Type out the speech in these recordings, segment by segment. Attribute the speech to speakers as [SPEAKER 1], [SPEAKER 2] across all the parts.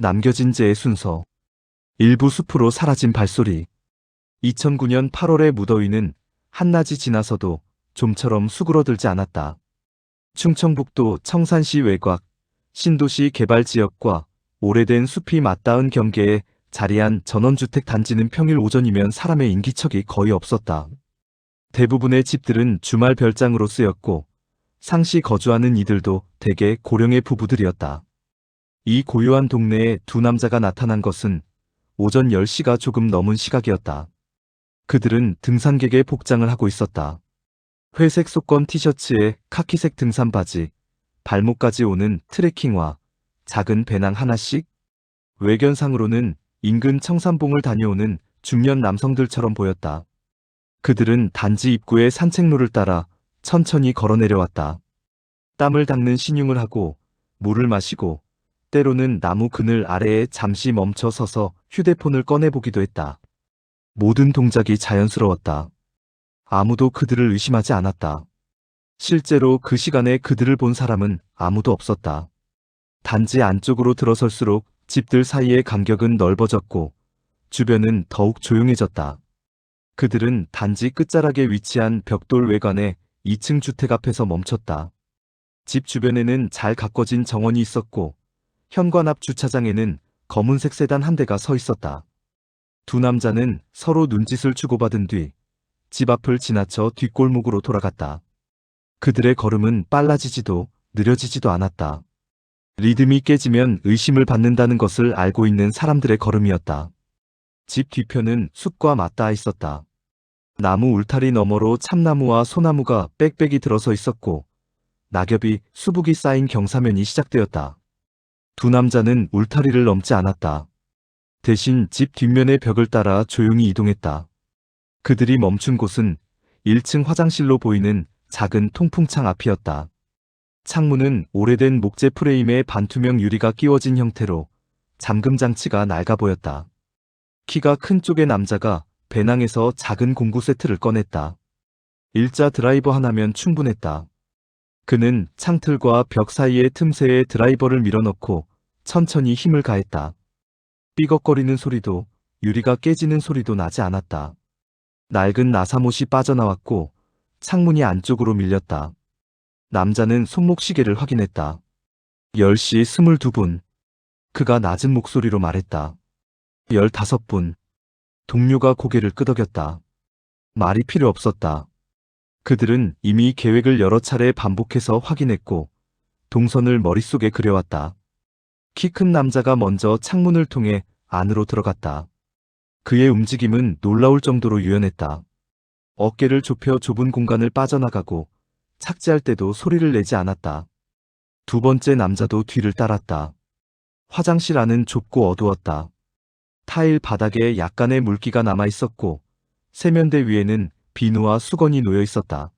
[SPEAKER 1] 남겨진 재의 순서. 일부 숲으로 사라진 발소리. 2009년 8월의 무더위는 한낮이 지나서도 좀처럼 수그러들지 않았다. 충청북도 청산시 외곽, 신도시 개발지역과 오래된 숲이 맞닿은 경계에 자리한 전원주택 단지는 평일 오전이면 사람의 인기척이 거의 없었다. 대부분의 집들은 주말 별장으로 쓰였고 상시 거주하는 이들도 대개 고령의 부부들이었다. 이 고요한 동네에 두 남자가 나타난 것은 오전 10시가 조금 넘은 시각이었다. 그들은 등산객의 복장을 하고 있었다. 회색 속건 티셔츠에 카키색 등산 바지, 발목까지 오는 트레킹화, 작은 배낭 하나씩. 외견상으로는 인근 청산봉을 다녀오는 중년 남성들처럼 보였다. 그들은 단지 입구의 산책로를 따라 천천히 걸어 내려왔다. 땀을 닦는 신용을 하고 물을 마시고 때로는 나무 그늘 아래에 잠시 멈춰 서서 휴대폰을 꺼내보기도 했다. 모든 동작이 자연스러웠다. 아무도 그들을 의심하지 않았다. 실제로 그 시간에 그들을 본 사람은 아무도 없었다. 단지 안쪽으로 들어설수록 집들 사이의 간격은 넓어졌고 주변은 더욱 조용해졌다. 그들은 단지 끝자락에 위치한 벽돌 외관의 2층 주택 앞에서 멈췄다. 집 주변에는 잘 가꿔진 정원이 있었고 현관 앞 주차장에는 검은색 세단 한 대가 서 있었다. 두 남자는 서로 눈짓을 주고받은 뒤 집 앞을 지나쳐 뒷골목으로 돌아갔다. 그들의 걸음은 빨라지지도 느려지지도 않았다. 리듬이 깨지면 의심을 받는다는 것을 알고 있는 사람들의 걸음이었다. 집 뒤편은 숲과 맞닿아 있었다. 나무 울타리 너머로 참나무와 소나무가 빽빽이 들어서 있었고 낙엽이 수북이 쌓인 경사면이 시작되었다. 두 남자는 울타리를 넘지 않았다. 대신 집 뒷면의 벽을 따라 조용히 이동했다. 그들이 멈춘 곳은 1층 화장실로 보이는 작은 통풍창 앞이었다. 창문은 오래된 목재 프레임에 반투명 유리가 끼워진 형태로 잠금 장치가 낡아 보였다. 키가 큰 쪽의 남자가 배낭에서 작은 공구 세트를 꺼냈다. 일자 드라이버 하나면 충분했다. 그는 창틀과 벽 사이의 틈새에 드라이버를 밀어넣고 천천히 힘을 가했다. 삐걱거리는 소리도 유리가 깨지는 소리도 나지 않았다. 낡은 나사못이 빠져나왔고 창문이 안쪽으로 밀렸다. 남자는 손목시계를 확인했다. 10시 22분. 그가 낮은 목소리로 말했다. 15분. 동료가 고개를 끄덕였다. 말이 필요 없었다. 그들은 이미 계획을 여러 차례 반복해서 확인했고 동선을 머릿속에 그려왔다. 키 큰 남자가 먼저 창문을 통해 안으로 들어갔다. 그의 움직임은 놀라울 정도로 유연했다. 어깨를 좁혀 좁은 공간을 빠져나가고 착지할 때도 소리를 내지 않았다. 두 번째 남자도 뒤를 따랐다. 화장실 안은 좁고 어두웠다. 타일 바닥에 약간의 물기가 남아 있었고 세면대 위에는 비누와 수건이 놓여 있었다.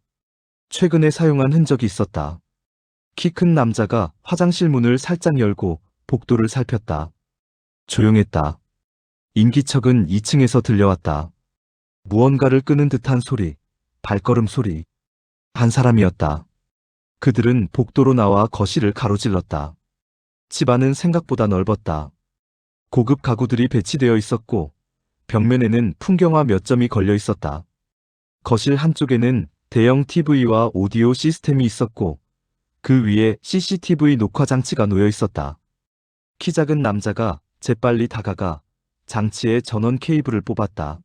[SPEAKER 1] 최근에 사용한 흔적이 있었다. 키 큰 남자가 화장실 문을 살짝 열고 복도를 살폈다. 조용했다. 인기척은 2층에서 들려왔다. 무언가를 끄는 듯한 소리, 발걸음 소리. 한 사람이었다. 그들은 복도로 나와 거실을 가로질렀다. 집안은 생각보다 넓었다. 고급 가구들이 배치되어 있었고 벽면에는 풍경화 몇 점이 걸려 있었다. 거실 한쪽에는 대형 TV와 오디오 시스템이 있었고 그 위에 CCTV 녹화 장치가 놓여 있었다. 키 작은 남자가 재빨리 다가가 장치의 전원 케이블을 뽑았다.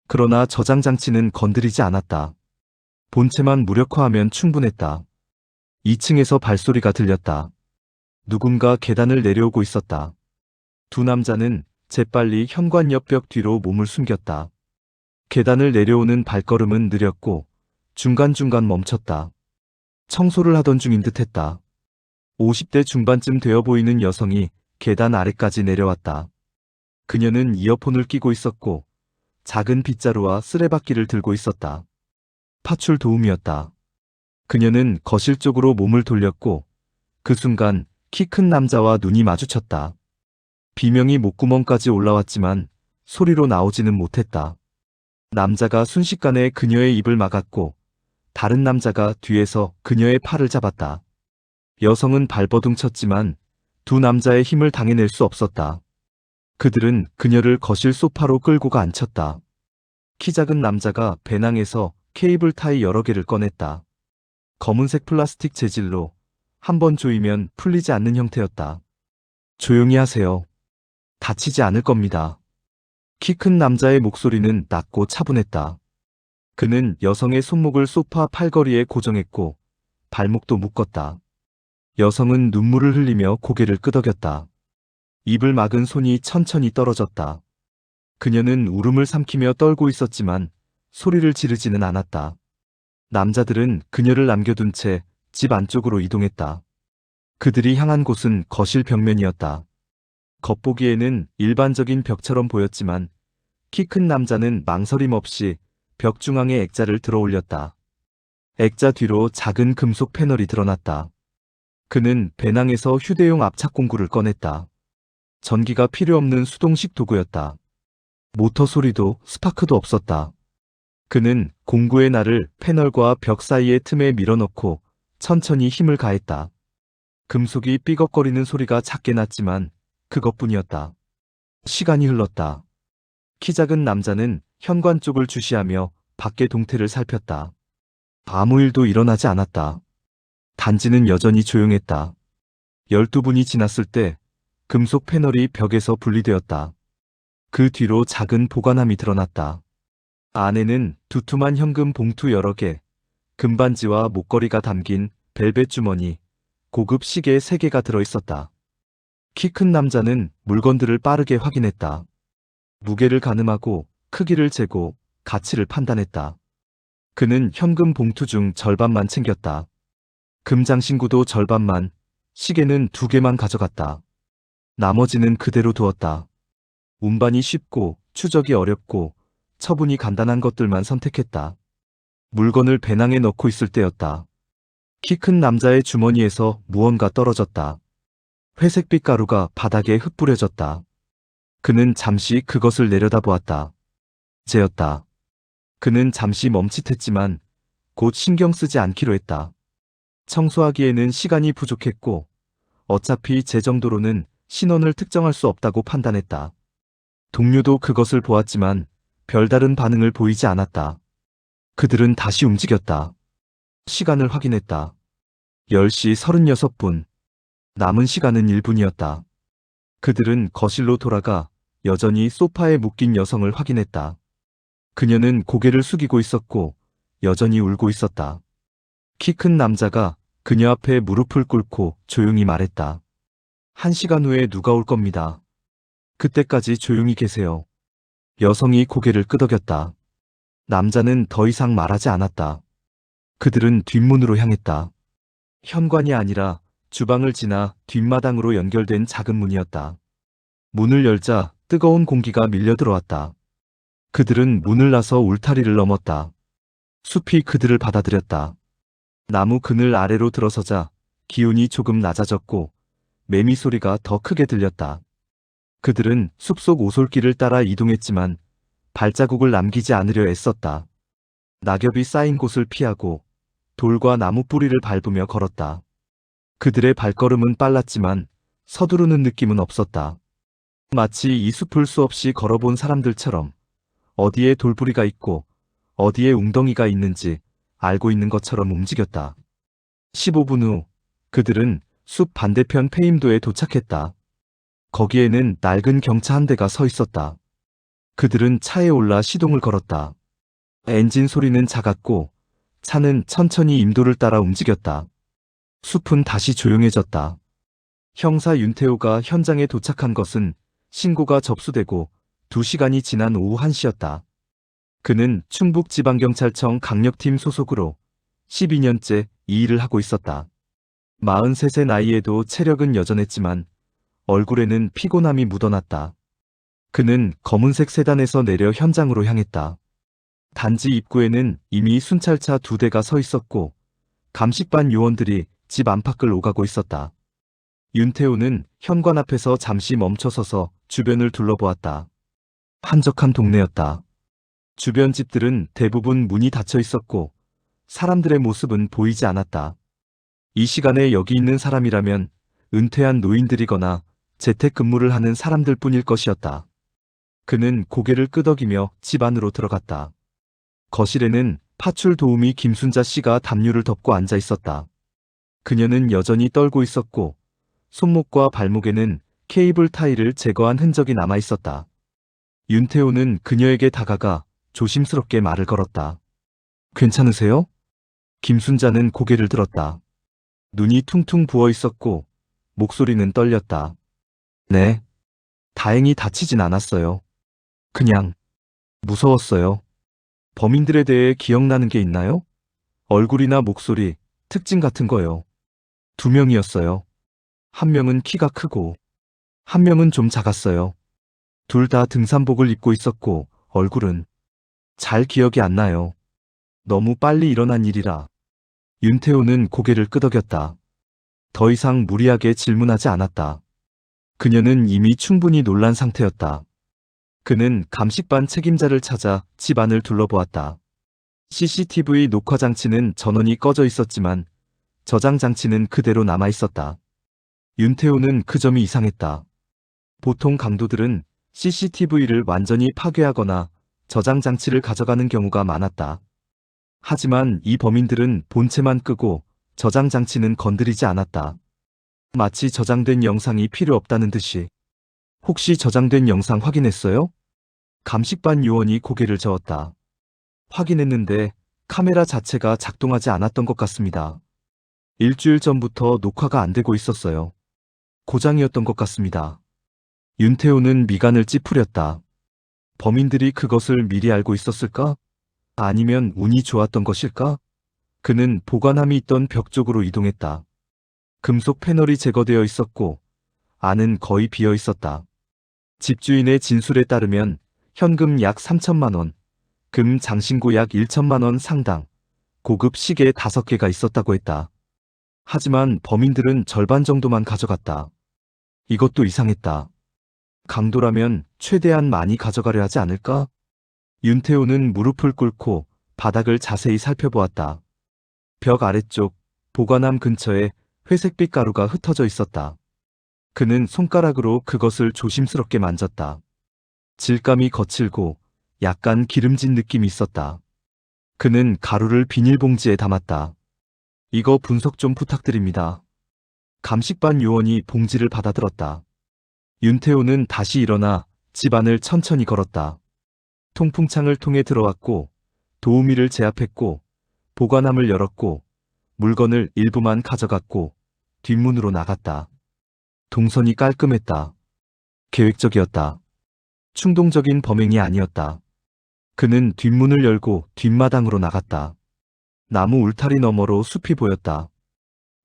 [SPEAKER 1] 그러나 저장 장치는 건드리지 않았다. 본체만 무력화하면 충분했다. 2층에서 발소리가 들렸다. 누군가 계단을 내려오고 있었다. 두 남자는 재빨리 현관 옆 벽 뒤로 몸을 숨겼다. 계단을 내려오는 발걸음은 느렸고 중간중간 멈췄다. 청소를 하던 중인 듯했다. 50대 중반쯤 되어 보이는 여성이 계단 아래까지 내려왔다. 그녀는 이어폰을 끼고 있었고 작은 빗자루와 쓰레받기를 들고 있었다. 파출 도움이었다. 그녀는 거실 쪽으로 몸을 돌렸고 그 순간 키 큰 남자와 눈이 마주쳤다. 비명이 목구멍까지 올라왔지만 소리로 나오지는 못했다. 남자가 순식간에 그녀의 입을 막았고 다른 남자가 뒤에서 그녀의 팔을 잡았다. 여성은 발버둥 쳤지만 두 남자의 힘을 당해낼 수 없었다. 그들은 그녀를 거실 소파로 끌고 가 앉혔다. 키 작은 남자가 배낭에서 케이블 타이 여러 개를 꺼냈다. 검은색 플라스틱 재질로 한 번 조이면 풀리지 않는 형태였다. 조용히 하세요. 다치지 않을 겁니다. 키 큰 남자의 목소리는 낮고 차분했다. 그는 여성의 손목을 소파 팔걸이에 고정했고 발목도 묶었다. 여성은 눈물을 흘리며 고개를 끄덕였다. 입을 막은 손이 천천히 떨어졌다. 그녀는 울음을 삼키며 떨고 있었지만 소리를 지르지는 않았다. 남자들은 그녀를 남겨둔 채 집 안쪽으로 이동했다. 그들이 향한 곳은 거실 벽면이었다. 겉보기에는 일반적인 벽처럼 보였지만 키 큰 남자는 망설임 없이 벽 중앙에 액자를 들어 올렸다. 액자 뒤로 작은 금속 패널이 드러났다. 그는 배낭에서 휴대용 압착 공구를 꺼냈다. 전기가 필요 없는 수동식 도구였다. 모터 소리도 스파크도 없었다. 그는 공구의 날을 패널과 벽 사이의 틈에 밀어넣고 천천히 힘을 가했다. 금속이 삐걱거리는 소리가 작게 났지만 그것뿐이었다. 시간이 흘렀다. 키 작은 남자는 현관 쪽을 주시하며 밖의 동태를 살폈다. 아무 일도 일어나지 않았다. 단지는 여전히 조용했다. 12분이 지났을 때 금속 패널이 벽에서 분리되었다. 그 뒤로 작은 보관함이 드러났다. 안에는 두툼한 현금 봉투 여러 개, 금반지와 목걸이가 담긴 벨벳 주머니, 고급 시계 3개가 들어있었다. 키 큰 남자는 물건들을 빠르게 확인했다. 무게를 가늠하고 크기를 재고 가치를 판단했다. 그는 현금 봉투 중 절반만 챙겼다. 금장신구도 절반만, 시계는 2개만 가져갔다. 나머지는 그대로 두었다. 운반이 쉽고 추적이 어렵고 처분이 간단한 것들만 선택했다. 물건을 배낭에 넣고 있을 때였다. 키 큰 남자의 주머니에서 무언가 떨어졌다. 회색빛 가루가 바닥에 흩뿌려졌다. 그는 잠시 그것을 내려다보았다. 쟤였다. 그는 잠시 멈칫했지만 곧 신경 쓰지 않기로 했다. 청소하기에는 시간이 부족했고 어차피 제 정도로는 신원을 특정할 수 없다고 판단했다. 동료도 그것을 보았지만 별다른 반응을 보이지 않았다. 그들은 다시 움직였다. 시간을 확인했다. 10시 36분. 남은 시간은 1분이었다. 그들은 거실로 돌아가 여전히 소파에 묶인 여성을 확인했다. 그녀는 고개를 숙이고 있었고 여전히 울고 있었다. 키 큰 남자가 그녀 앞에 무릎을 꿇고 조용히 말했다. 1시간 후에 누가 올 겁니다. 그때까지 조용히 계세요. 여성이 고개를 끄덕였다. 남자는 더 이상 말하지 않았다. 그들은 뒷문으로 향했다. 현관이 아니라 주방을 지나 뒷마당으로 연결된 작은 문이었다. 문을 열자 뜨거운 공기가 밀려 들어왔다. 그들은 문을 나서 울타리를 넘었다. 숲이 그들을 받아들였다. 나무 그늘 아래로 들어서자 기온이 조금 낮아졌고 매미 소리가 더 크게 들렸다. 그들은 숲속 오솔길을 따라 이동했지만 발자국을 남기지 않으려 애썼다. 낙엽이 쌓인 곳을 피하고 돌과 나무 뿌리를 밟으며 걸었다. 그들의 발걸음은 빨랐지만 서두르는 느낌은 없었다. 마치 이 숲을 수없이 걸어본 사람들처럼 어디에 돌부리가 있고 어디에 웅덩이가 있는지 알고 있는 것처럼 움직였다. 15분 후 그들은 숲 반대편 페임도에 도착했다. 거기에는 낡은 경차 한 대가 서 있었다. 그들은 차에 올라 시동을 걸었다. 엔진 소리는 작았고 차는 천천히 임도를 따라 움직였다. 숲은 다시 조용해졌다. 형사 윤태호가 현장에 도착한 것은 신고가 접수되고 2시간이 지난 오후 1시였다. 그는 충북지방경찰청 강력팀 소속으로 12년째 이 일을 하고 있었다. 43세 나이에도 체력은 여전했지만 얼굴에는 피곤함이 묻어났다. 그는 검은색 세단에서 내려 현장으로 향했다. 단지 입구에는 이미 순찰차 2대가 서 있었고 감식반 요원들이 집 안팎을 오가고 있었다. 윤태호는 현관 앞에서 잠시 멈춰서서 주변을 둘러보았다. 한적한 동네였다. 주변 집들은 대부분 문이 닫혀 있었고 사람들의 모습은 보이지 않았다. 이 시간에 여기 있는 사람이라면 은퇴한 노인들이거나 재택근무를 하는 사람들 뿐일 것이었다. 그는 고개를 끄덕이며 집 안으로 들어갔다. 거실에는 파출 도우미 김순자 씨가 담요를 덮고 앉아 있었다. 그녀는 여전히 떨고 있었고 손목과 발목에는 케이블 타이를 제거한 흔적이 남아 있었다. 윤태호는 그녀에게 다가가 조심스럽게 말을 걸었다. 괜찮으세요? 김순자는 고개를 들었다. 눈이 퉁퉁 부어 있었고 목소리는 떨렸다. 네. 다행히 다치진 않았어요. 그냥 무서웠어요. 범인들에 대해 기억나는 게 있나요? 얼굴이나 목소리, 특징 같은 거요. 2명이었어요. 한 명은 키가 크고 한 명은 좀 작았어요. 둘 다 등산복을 입고 있었고 얼굴은 잘 기억이 안 나요. 너무 빨리 일어난 일이라. 윤태호는 고개를 끄덕였다. 더 이상 무리하게 질문하지 않았다. 그녀는 이미 충분히 놀란 상태였다. 그는 감식반 책임자를 찾아 집안을 둘러보았다. CCTV 녹화 장치는 전원이 꺼져 있었지만 저장 장치는 그대로 남아 있었다. 윤태호는 그 점이 이상했다. 보통 강도들은 CCTV를 완전히 파괴하거나 저장 장치를 가져가는 경우가 많았다. 하지만 이 범인들은 본체만 끄고 저장 장치는 건드리지 않았다. 마치 저장된 영상이 필요 없다는 듯이. 혹시 저장된 영상 확인했어요? 감식반 요원이 고개를 저었다. 확인했는데 카메라 자체가 작동하지 않았던 것 같습니다. 일주일 전부터 녹화가 안 되고 있었어요. 고장이었던 것 같습니다. 윤태호는 미간을 찌푸렸다. 범인들이 그것을 미리 알고 있었을까? 아니면 운이 좋았던 것일까? 그는 보관함이 있던 벽 쪽으로 이동했다. 금속 패널이 제거되어 있었고 안은 거의 비어 있었다. 집주인의 진술에 따르면 현금 약 3천만 원, 금 장신구 약 1천만 원 상당, 고급 시계 5개가 있었다고 했다. 하지만 범인들은 절반 정도만 가져갔다. 이것도 이상했다. 강도라면 최대한 많이 가져가려 하지 않을까? 윤태호는 무릎을 꿇고 바닥을 자세히 살펴보았다. 벽 아래쪽 보관함 근처에 회색빛 가루가 흩어져 있었다. 그는 손가락으로 그것을 조심스럽게 만졌다. 질감이 거칠고 약간 기름진 느낌이 있었다. 그는 가루를 비닐봉지에 담았다. 이거 분석 좀 부탁드립니다. 감식반 요원이 봉지를 받아들었다. 윤태호는 다시 일어나 집안을 천천히 걸었다. 통풍창을 통해 들어왔고 도우미를 제압했고 보관함을 열었고 물건을 일부만 가져갔고 뒷문으로 나갔다. 동선이 깔끔했다. 계획적이었다. 충동적인 범행이 아니었다. 그는 뒷문을 열고 뒷마당으로 나갔다. 나무 울타리 너머로 숲이 보였다.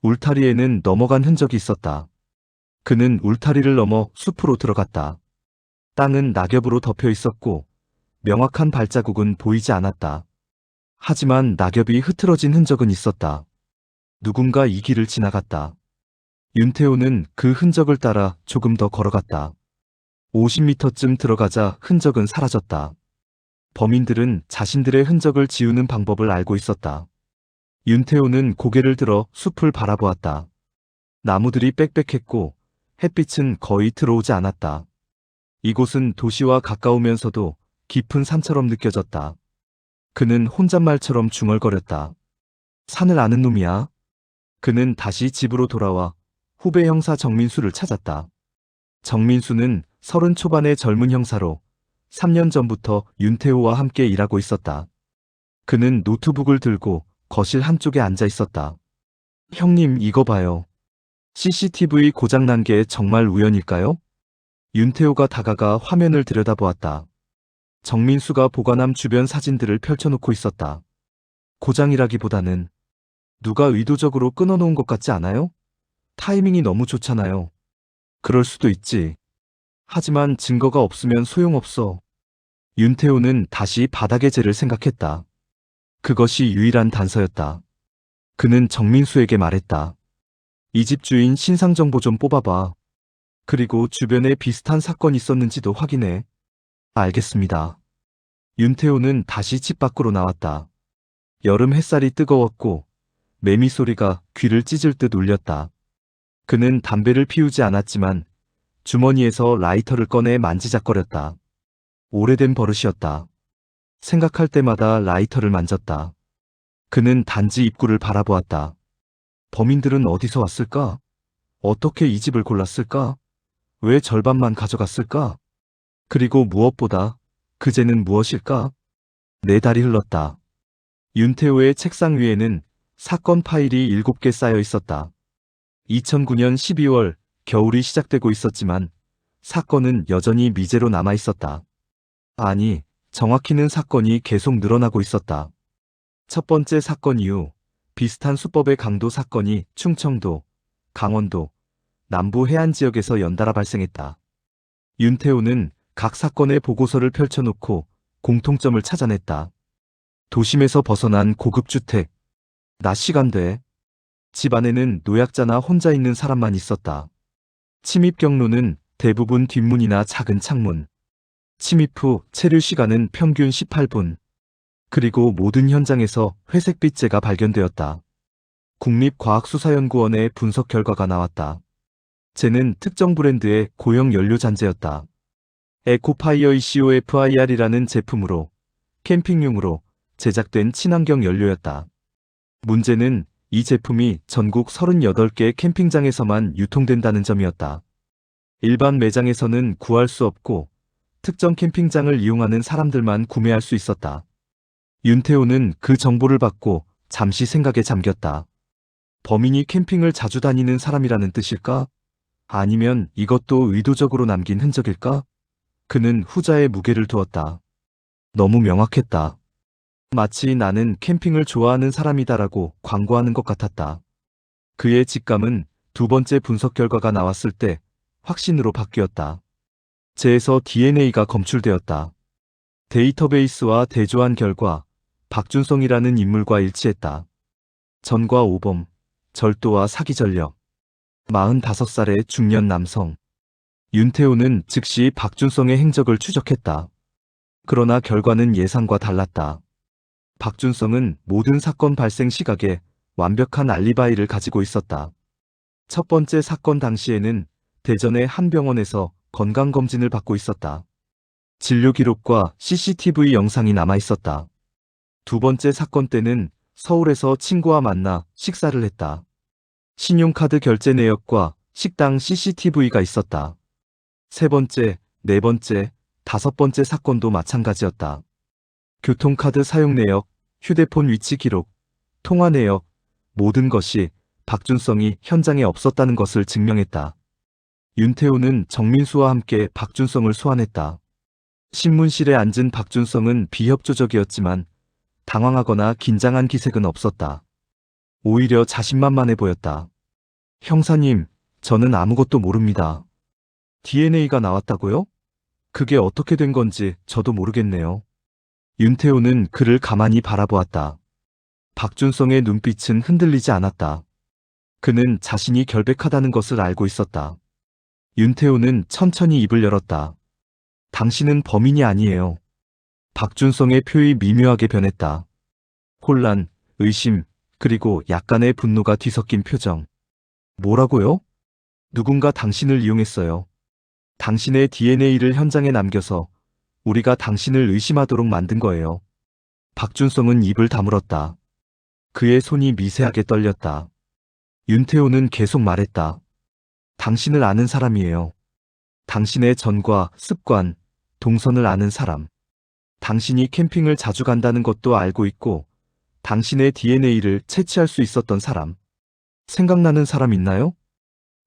[SPEAKER 1] 울타리에는 넘어간 흔적이 있었다. 그는 울타리를 넘어 숲으로 들어갔다. 땅은 낙엽으로 덮여 있었고 명확한 발자국은 보이지 않았다. 하지만 낙엽이 흐트러진 흔적은 있었다. 누군가 이 길을 지나갔다. 윤태호는 그 흔적을 따라 조금 더 걸어갔다. 50m쯤 들어가자 흔적은 사라졌다. 범인들은 자신들의 흔적을 지우는 방법을 알고 있었다. 윤태호는 고개를 들어 숲을 바라보았다. 나무들이 빽빽했고 햇빛은 거의 들어오지 않았다. 이곳은 도시와 가까우면서도 깊은 산처럼 느껴졌다. 그는 혼잣말처럼 중얼거렸다. 산을 아는 놈이야. 그는 다시 집으로 돌아와 후배 형사 정민수를 찾았다. 정민수는 30 초반의 젊은 형사로 3년 전부터 윤태호와 함께 일하고 있었다. 그는 노트북을 들고 거실 한쪽에 앉아 있었다. 형님, 이거 봐요. CCTV 고장난 게 정말 우연일까요? 윤태호가 다가가 화면을 들여다보았다. 정민수가 보관함 주변 사진들을 펼쳐놓고 있었다. 고장이라기보다는 누가 의도적으로 끊어놓은 것 같지 않아요? 타이밍이 너무 좋잖아요. 그럴 수도 있지. 하지만 증거가 없으면 소용없어. 윤태호는 다시 바닥의 죄를 생각했다. 그것이 유일한 단서였다. 그는 정민수에게 말했다. 이 집 주인 신상 정보 좀 뽑아봐. 그리고 주변에 비슷한 사건이 있었는지도 확인해. 알겠습니다. 윤태호는 다시 집 밖으로 나왔다. 여름 햇살이 뜨거웠고 매미 소리가 귀를 찢을 듯 울렸다. 그는 담배를 피우지 않았지만 주머니에서 라이터를 꺼내 만지작거렸다. 오래된 버릇이었다. 생각할 때마다 라이터를 만졌다. 그는 단지 입구를 바라보았다. 범인들은 어디서 왔을까? 어떻게 이 집을 골랐을까? 왜 절반만 가져갔을까? 그리고 무엇보다 그제는 무엇일까? 4달이 흘렀다. 윤태호의 책상 위에는 사건 파일이 7개 쌓여 있었다. 2009년 12월 겨울이 시작되고 있었지만 사건은 여전히 미제로 남아 있었다. 아니, 정확히는 사건이 계속 늘어나고 있었다. 첫 번째 사건 이후 비슷한 수법의 강도 사건이 충청도, 강원도, 남부 해안 지역에서 연달아 발생했다. 윤태호는 각 사건의 보고서를 펼쳐놓고 공통점을 찾아냈다. 도심에서 벗어난 고급주택. 낮 시간대. 집 안에는 노약자나 혼자 있는 사람만 있었다. 침입 경로는 대부분 뒷문이나 작은 창문. 침입 후 체류 시간은 평균 18분. 그리고 모든 현장에서 회색빛재가 발견되었다. 국립과학수사연구원의 분석 결과가 나왔다. 쟤는 특정 브랜드의 고형 연료 잔재였다. 에코파이어 ECOFIR이라는 제품으로 캠핑용으로 제작된 친환경 연료였다. 문제는 이 제품이 전국 38개 캠핑장에서만 유통된다는 점이었다. 일반 매장에서는 구할 수 없고 특정 캠핑장을 이용하는 사람들만 구매할 수 있었다. 윤태호는 그 정보를 받고 잠시 생각에 잠겼다. 범인이 캠핑을 자주 다니는 사람이라는 뜻일까? 아니면 이것도 의도적으로 남긴 흔적일까? 그는 후자의 무게를 두었다. 너무 명확했다. 마치 나는 캠핑을 좋아하는 사람이다라고 광고하는 것 같았다. 그의 직감은 두 번째 분석 결과가 나왔을 때 확신으로 바뀌었다. 쟤에서 DNA가 검출되었다. 데이터베이스와 대조한 결과 박준성이라는 인물과 일치했다. 전과 오범, 절도와 사기 전력. 45살의 중년 남성. 윤태호는 즉시 박준성의 행적을 추적했다. 그러나 결과는 예상과 달랐다. 박준성은 모든 사건 발생 시각에 완벽한 알리바이를 가지고 있었다. 첫 번째 사건 당시에는 대전의 한 병원에서 건강검진을 받고 있었다. 진료 기록과 CCTV 영상이 남아 있었다. 두 번째 사건 때는 서울에서 친구와 만나 식사를 했다. 신용카드 결제 내역과 식당 CCTV가 있었다. 세 번째, 네 번째, 다섯 번째 사건도 마찬가지였다. 교통카드 사용 내역, 휴대폰 위치 기록, 통화 내역, 모든 것이 박준성이 현장에 없었다는 것을 증명했다. 윤태호는 정민수와 함께 박준성을 소환했다. 신문실에 앉은 박준성은 비협조적이었지만 당황하거나 긴장한 기색은 없었다. 오히려 자신만만해 보였다. 형사님, 저는 아무것도 모릅니다. DNA가 나왔다고요? 그게 어떻게 된 건지 저도 모르겠네요. 윤태호는 그를 가만히 바라보았다. 박준성의 눈빛은 흔들리지 않았다. 그는 자신이 결백하다는 것을 알고 있었다. 윤태호는 천천히 입을 열었다. 당신은 범인이 아니에요. 박준성의 표이 미묘하게 변했다. 혼란, 의심, 그리고 약간의 분노가 뒤섞인 표정. 뭐라고요? 누군가 당신을 이용했어요. 당신의 DNA를 현장에 남겨서 우리가 당신을 의심하도록 만든 거예요. 박준성은 입을 다물었다. 그의 손이 미세하게 떨렸다. 윤태호는 계속 말했다. 당신을 아는 사람이에요. 당신의 전과 습관, 동선을 아는 사람. 당신이 캠핑을 자주 간다는 것도 알고 있고 당신의 DNA를 채취할 수 있었던 사람. 생각나는 사람 있나요?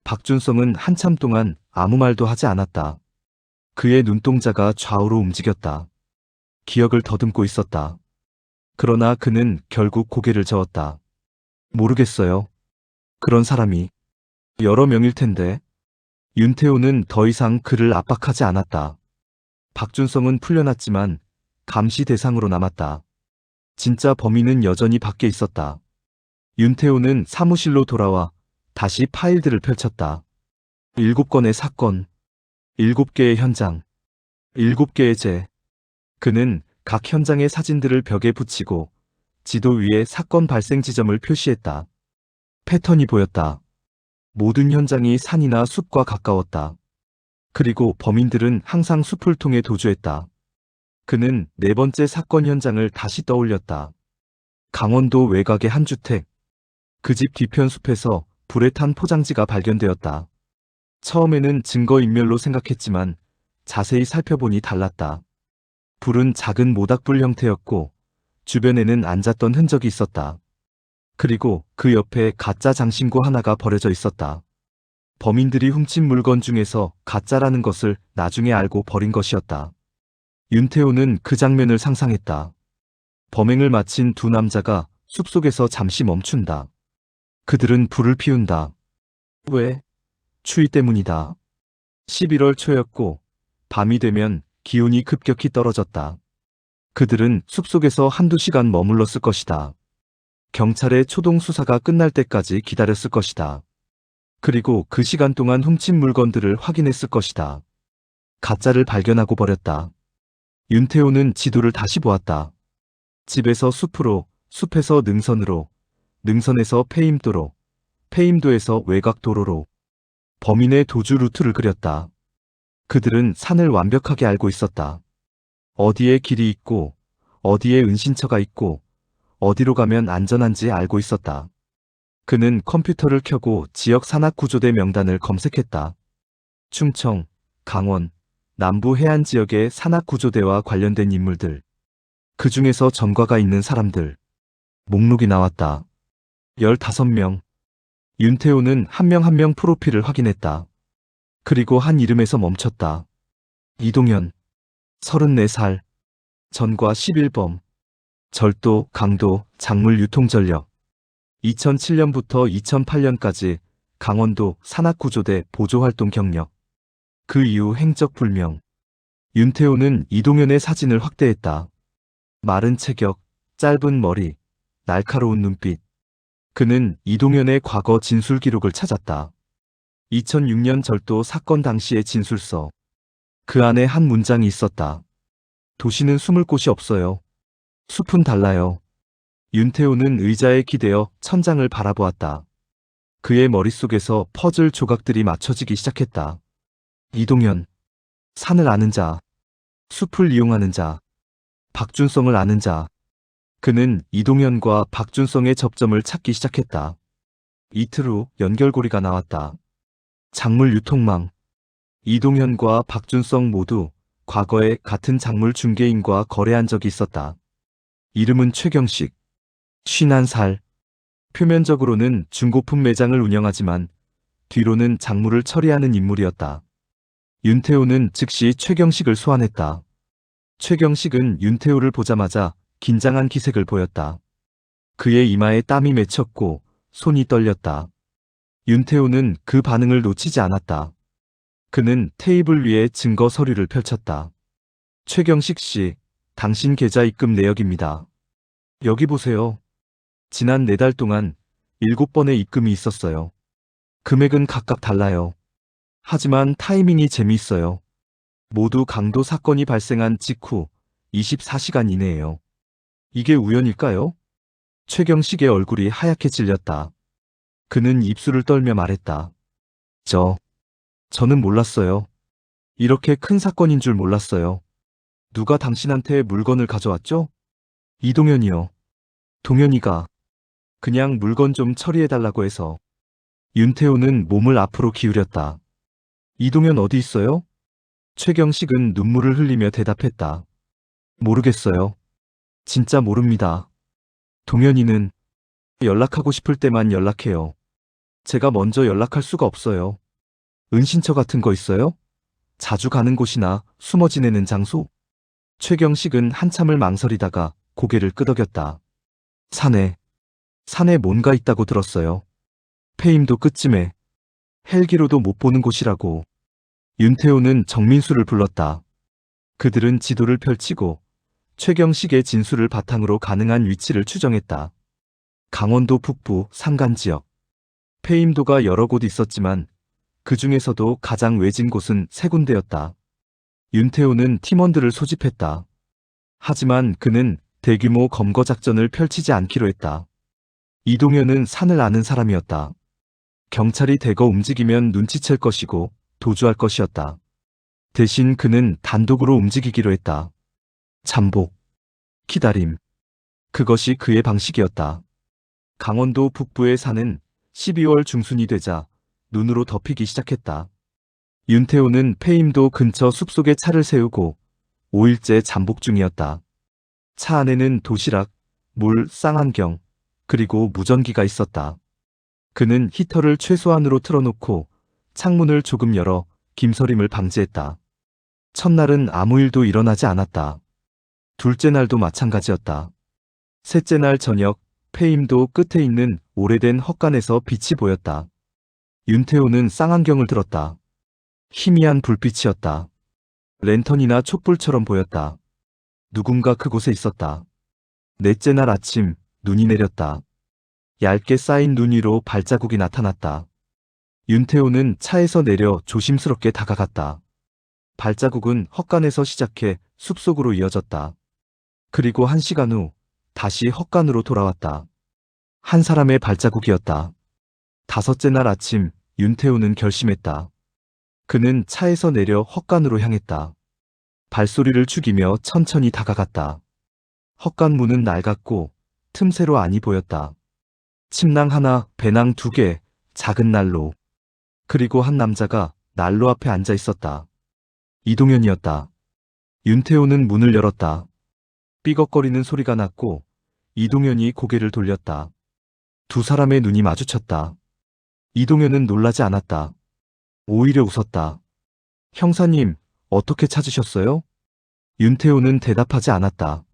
[SPEAKER 1] 박준성은 한참 동안 아무 말도 하지 않았다. 그의 눈동자가 좌우로 움직였다. 기억을 더듬고 있었다. 그러나 그는 결국 고개를 저었다. 모르겠어요. 그런 사람이 여러 명일 텐데. 윤태호는 더 이상 그를 압박하지 않았다. 박준성은 풀려났지만 감시 대상으로 남았다. 진짜 범인은 여전히 밖에 있었다. 윤태호는 사무실로 돌아와 다시 파일들을 펼쳤다. 7건의 사건, 7개의 현장, 7개의 죄. 그는 각 현장의 사진들을 벽에 붙이고 지도 위에 사건 발생 지점을 표시했다. 패턴이 보였다. 모든 현장이 산이나 숲과 가까웠다. 그리고 범인들은 항상 숲을 통해 도주했다. 그는 네 번째 사건 현장을 다시 떠올렸다. 강원도 외곽의 한 주택. 그 집 뒤편 숲에서 불에 탄 포장지가 발견되었다. 처음에는 증거인멸로 생각했지만 자세히 살펴보니 달랐다. 불은 작은 모닥불 형태였고 주변에는 앉았던 흔적이 있었다. 그리고 그 옆에 가짜 장신구 하나가 버려져 있었다. 범인들이 훔친 물건 중에서 가짜라는 것을 나중에 알고 버린 것이었다. 윤태호는 그 장면을 상상했다. 범행을 마친 두 남자가 숲속에서 잠시 멈춘다. 그들은 불을 피운다. 왜? 추위 때문이다. 11월 초였고 밤이 되면 기온이 급격히 떨어졌다. 그들은 숲속에서 한두 시간 머물렀을 것이다. 경찰의 초동 수사가 끝날 때까지 기다렸을 것이다. 그리고 그 시간 동안 훔친 물건들을 확인했을 것이다. 가짜를 발견하고 버렸다. 윤태호는 지도를 다시 보았다. 집에서 숲으로, 숲에서 능선으로, 능선에서 폐임도로, 폐임도에서 외곽도로로 범인의 도주 루트를 그렸다. 그들은 산을 완벽하게 알고 있었다. 어디에 길이 있고, 어디에 은신처가 있고, 어디로 가면 안전한지 알고 있었다. 그는 컴퓨터를 켜고 지역 산악구조대 명단을 검색했다. 충청, 강원, 남부 해안 지역의 산악구조대와 관련된 인물들. 그 중에서 전과가 있는 사람들. 목록이 나왔다. 15명. 윤태호는 한 명 한 명 프로필을 확인했다. 그리고 한 이름에서 멈췄다. 이동현. 34살. 전과 11범. 절도, 강도, 작물 유통전력. 2007년부터 2008년까지 강원도 산악구조대 보조활동 경력. 그 이후 행적 불명. 윤태호는 이동현의 사진을 확대했다. 마른 체격, 짧은 머리, 날카로운 눈빛. 그는 이동현의 과거 진술 기록을 찾았다. 2006년 절도 사건 당시의 진술서. 그 안에 한 문장이 있었다. 도시는 숨을 곳이 없어요. 숲은 달라요. 윤태호는 의자에 기대어 천장을 바라보았다. 그의 머릿속에서 퍼즐 조각들이 맞춰지기 시작했다. 이동현. 산을 아는 자. 숲을 이용하는 자. 박준성을 아는 자. 그는 이동현과 박준성의 접점을 찾기 시작했다. 이틀 후 연결고리가 나왔다. 작물 유통망. 이동현과 박준성 모두 과거에 같은 작물 중개인과 거래한 적이 있었다. 이름은 최경식. 51살. 표면적으로는 중고품 매장을 운영하지만 뒤로는 작물을 처리하는 인물이었다. 윤태호는 즉시 최경식을 소환했다. 최경식은 윤태호를 보자마자 긴장한 기색을 보였다. 그의 이마에 땀이 맺혔고 손이 떨렸다. 윤태호는 그 반응을 놓치지 않았다. 그는 테이블 위에 증거 서류를 펼쳤다. 최경식 씨, 당신 계좌 입금 내역입니다. 여기 보세요. 지난 4달 동안 7번의 입금이 있었어요. 금액은 각각 달라요. 하지만 타이밍이 재미있어요. 모두 강도 사건이 발생한 직후 24시간 이내예요. 이게 우연일까요? 최경식의 얼굴이 하얗게 질렸다. 그는 입술을 떨며 말했다. 저는 몰랐어요. 이렇게 큰 사건인 줄 몰랐어요. 누가 당신한테 물건을 가져왔죠? 이동현이요. 동현이가 그냥 물건 좀 처리해달라고 해서. 윤태호는 몸을 앞으로 기울였다. 이동현 어디 있어요? 최경식은 눈물을 흘리며 대답했다. 모르겠어요. 진짜 모릅니다. 동현이는 연락하고 싶을 때만 연락해요. 제가 먼저 연락할 수가 없어요. 은신처 같은 거 있어요? 자주 가는 곳이나 숨어 지내는 장소? 최경식은 한참을 망설이다가 고개를 끄덕였다. 산에 뭔가 있다고 들었어요. 폐임도 끝쯤에. 헬기로도 못 보는 곳이라고. 윤태호는 정민수를 불렀다. 그들은 지도를 펼치고 최경식의 진술을 바탕으로 가능한 위치를 추정했다. 강원도 북부 산간지역. 폐임도가 여러 곳 있었지만 그 중에서도 가장 외진 곳은 3군데였다. 윤태호는 팀원들을 소집했다. 하지만 그는 대규모 검거 작전을 펼치지 않기로 했다. 이동현은 산을 아는 사람이었다. 경찰이 대거 움직이면 눈치챌 것이고 도주할 것이었다. 대신 그는 단독으로 움직이기로 했다. 잠복, 기다림. 그것이 그의 방식이었다. 강원도 북부의 산은 12월 중순이 되자 눈으로 덮이기 시작했다. 윤태호는 폐임도 근처 숲속에 차를 세우고 5일째 잠복 중이었다. 차 안에는 도시락, 물, 쌍안경, 그리고 무전기가 있었다. 그는 히터를 최소한으로 틀어놓고 창문을 조금 열어 김서림을 방지했다. 첫날은 아무 일도 일어나지 않았다. 둘째 날도 마찬가지였다. 셋째 날 저녁, 폐임도 끝에 있는 오래된 헛간에서 빛이 보였다. 윤태호는 쌍안경을 들었다. 희미한 불빛이었다. 랜턴이나 촛불처럼 보였다. 누군가 그곳에 있었다. 넷째 날 아침, 눈이 내렸다. 얇게 쌓인 눈 위로 발자국이 나타났다. 윤태호는 차에서 내려 조심스럽게 다가갔다. 발자국은 헛간에서 시작해 숲속으로 이어졌다. 그리고 1시간 후 다시 헛간으로 돌아왔다. 한 사람의 발자국이었다. 다섯째 날 아침, 윤태호는 결심했다. 그는 차에서 내려 헛간으로 향했다. 발소리를 죽이며 천천히 다가갔다. 헛간 문은 낡았고 틈새로 안이 보였다. 침낭 하나, 배낭 2개, 작은 난로. 그리고 한 남자가 난로 앞에 앉아 있었다. 이동현이었다. 윤태호는 문을 열었다. 삐걱거리는 소리가 났고 이동현이 고개를 돌렸다. 두 사람의 눈이 마주쳤다. 이동현은 놀라지 않았다. 오히려 웃었다. 형사님, 어떻게 찾으셨어요? 윤태호는 대답하지 않았다.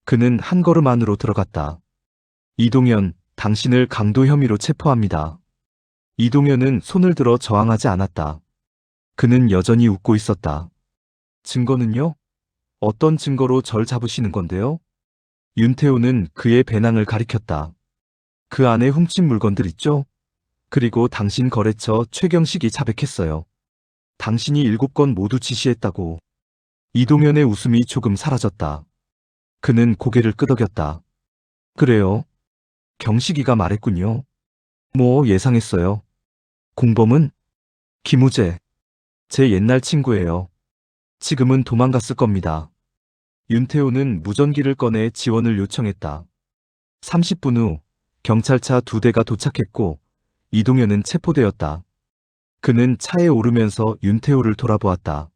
[SPEAKER 1] 그는 한 걸음 안으로 들어갔다. 이동현, 당신을 강도 혐의로 체포합니다. 이동현은 손을 들어 저항하지 않았다. 그는 여전히 웃고 있었다. 증거는요? 어떤 증거로 절 잡으시는 건데요? 윤태호는 그의 배낭을 가리켰다. 그 안에 훔친 물건들 있죠? 그리고 당신 거래처 최경식이 자백했어요. 당신이 7건 모두 지시했다고. 이동현의 웃음이 조금 사라졌다. 그는 고개를 끄덕였다. 그래요. 경식이가 말했군요. 뭐 예상했어요. 공범은? 김우재. 제 옛날 친구예요. 지금은 도망갔을 겁니다. 윤태호는 무전기를 꺼내 지원을 요청했다. 30분 후 경찰차 2대가 도착했고 이동현은 체포되었다. 그는 차에 오르면서 윤태호를 돌아보았다.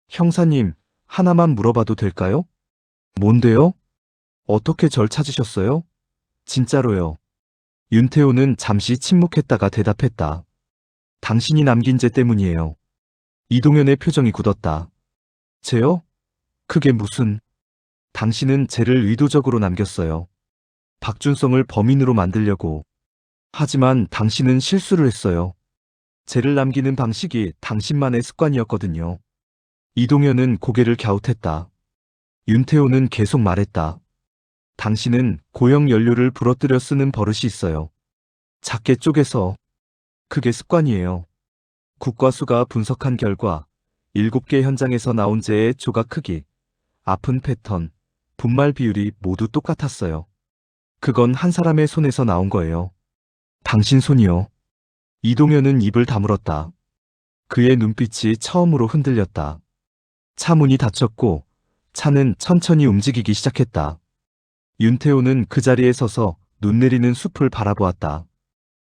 [SPEAKER 1] 형사님, 하나만 물어봐도 될까요? 뭔데요? 어떻게 절 찾으셨어요? 진짜로요. 윤태호는 잠시 침묵했다가 대답했다. 당신이 남긴 재 때문이에요. 이동현의 표정이 굳었다. 재요? 그게 무슨... 당신은 쟤를 의도적으로 남겼어요. 박준성을 범인으로 만들려고. 하지만 당신은 실수를 했어요. 쟤를 남기는 방식이 당신만의 습관이었거든요. 이동현은 고개를 갸웃했다. 윤태호는 계속 말했다. 당신은 고형 연료를 부러뜨려 쓰는 버릇이 있어요. 작게 쪼개서. 그게 습관이에요. 국과수가 분석한 결과 7개 현장에서 나온 재의 조각 크기, 아픈 패턴, 분말 비율이 모두 똑같았어요. 그건 한 사람의 손에서 나온 거예요. 당신 손이요. 이동현은 입을 다물었다. 그의 눈빛이 처음으로 흔들렸다. 차 문이 닫혔고 차는 천천히 움직이기 시작했다. 윤태호는 그 자리에 서서 눈 내리는 숲을 바라보았다.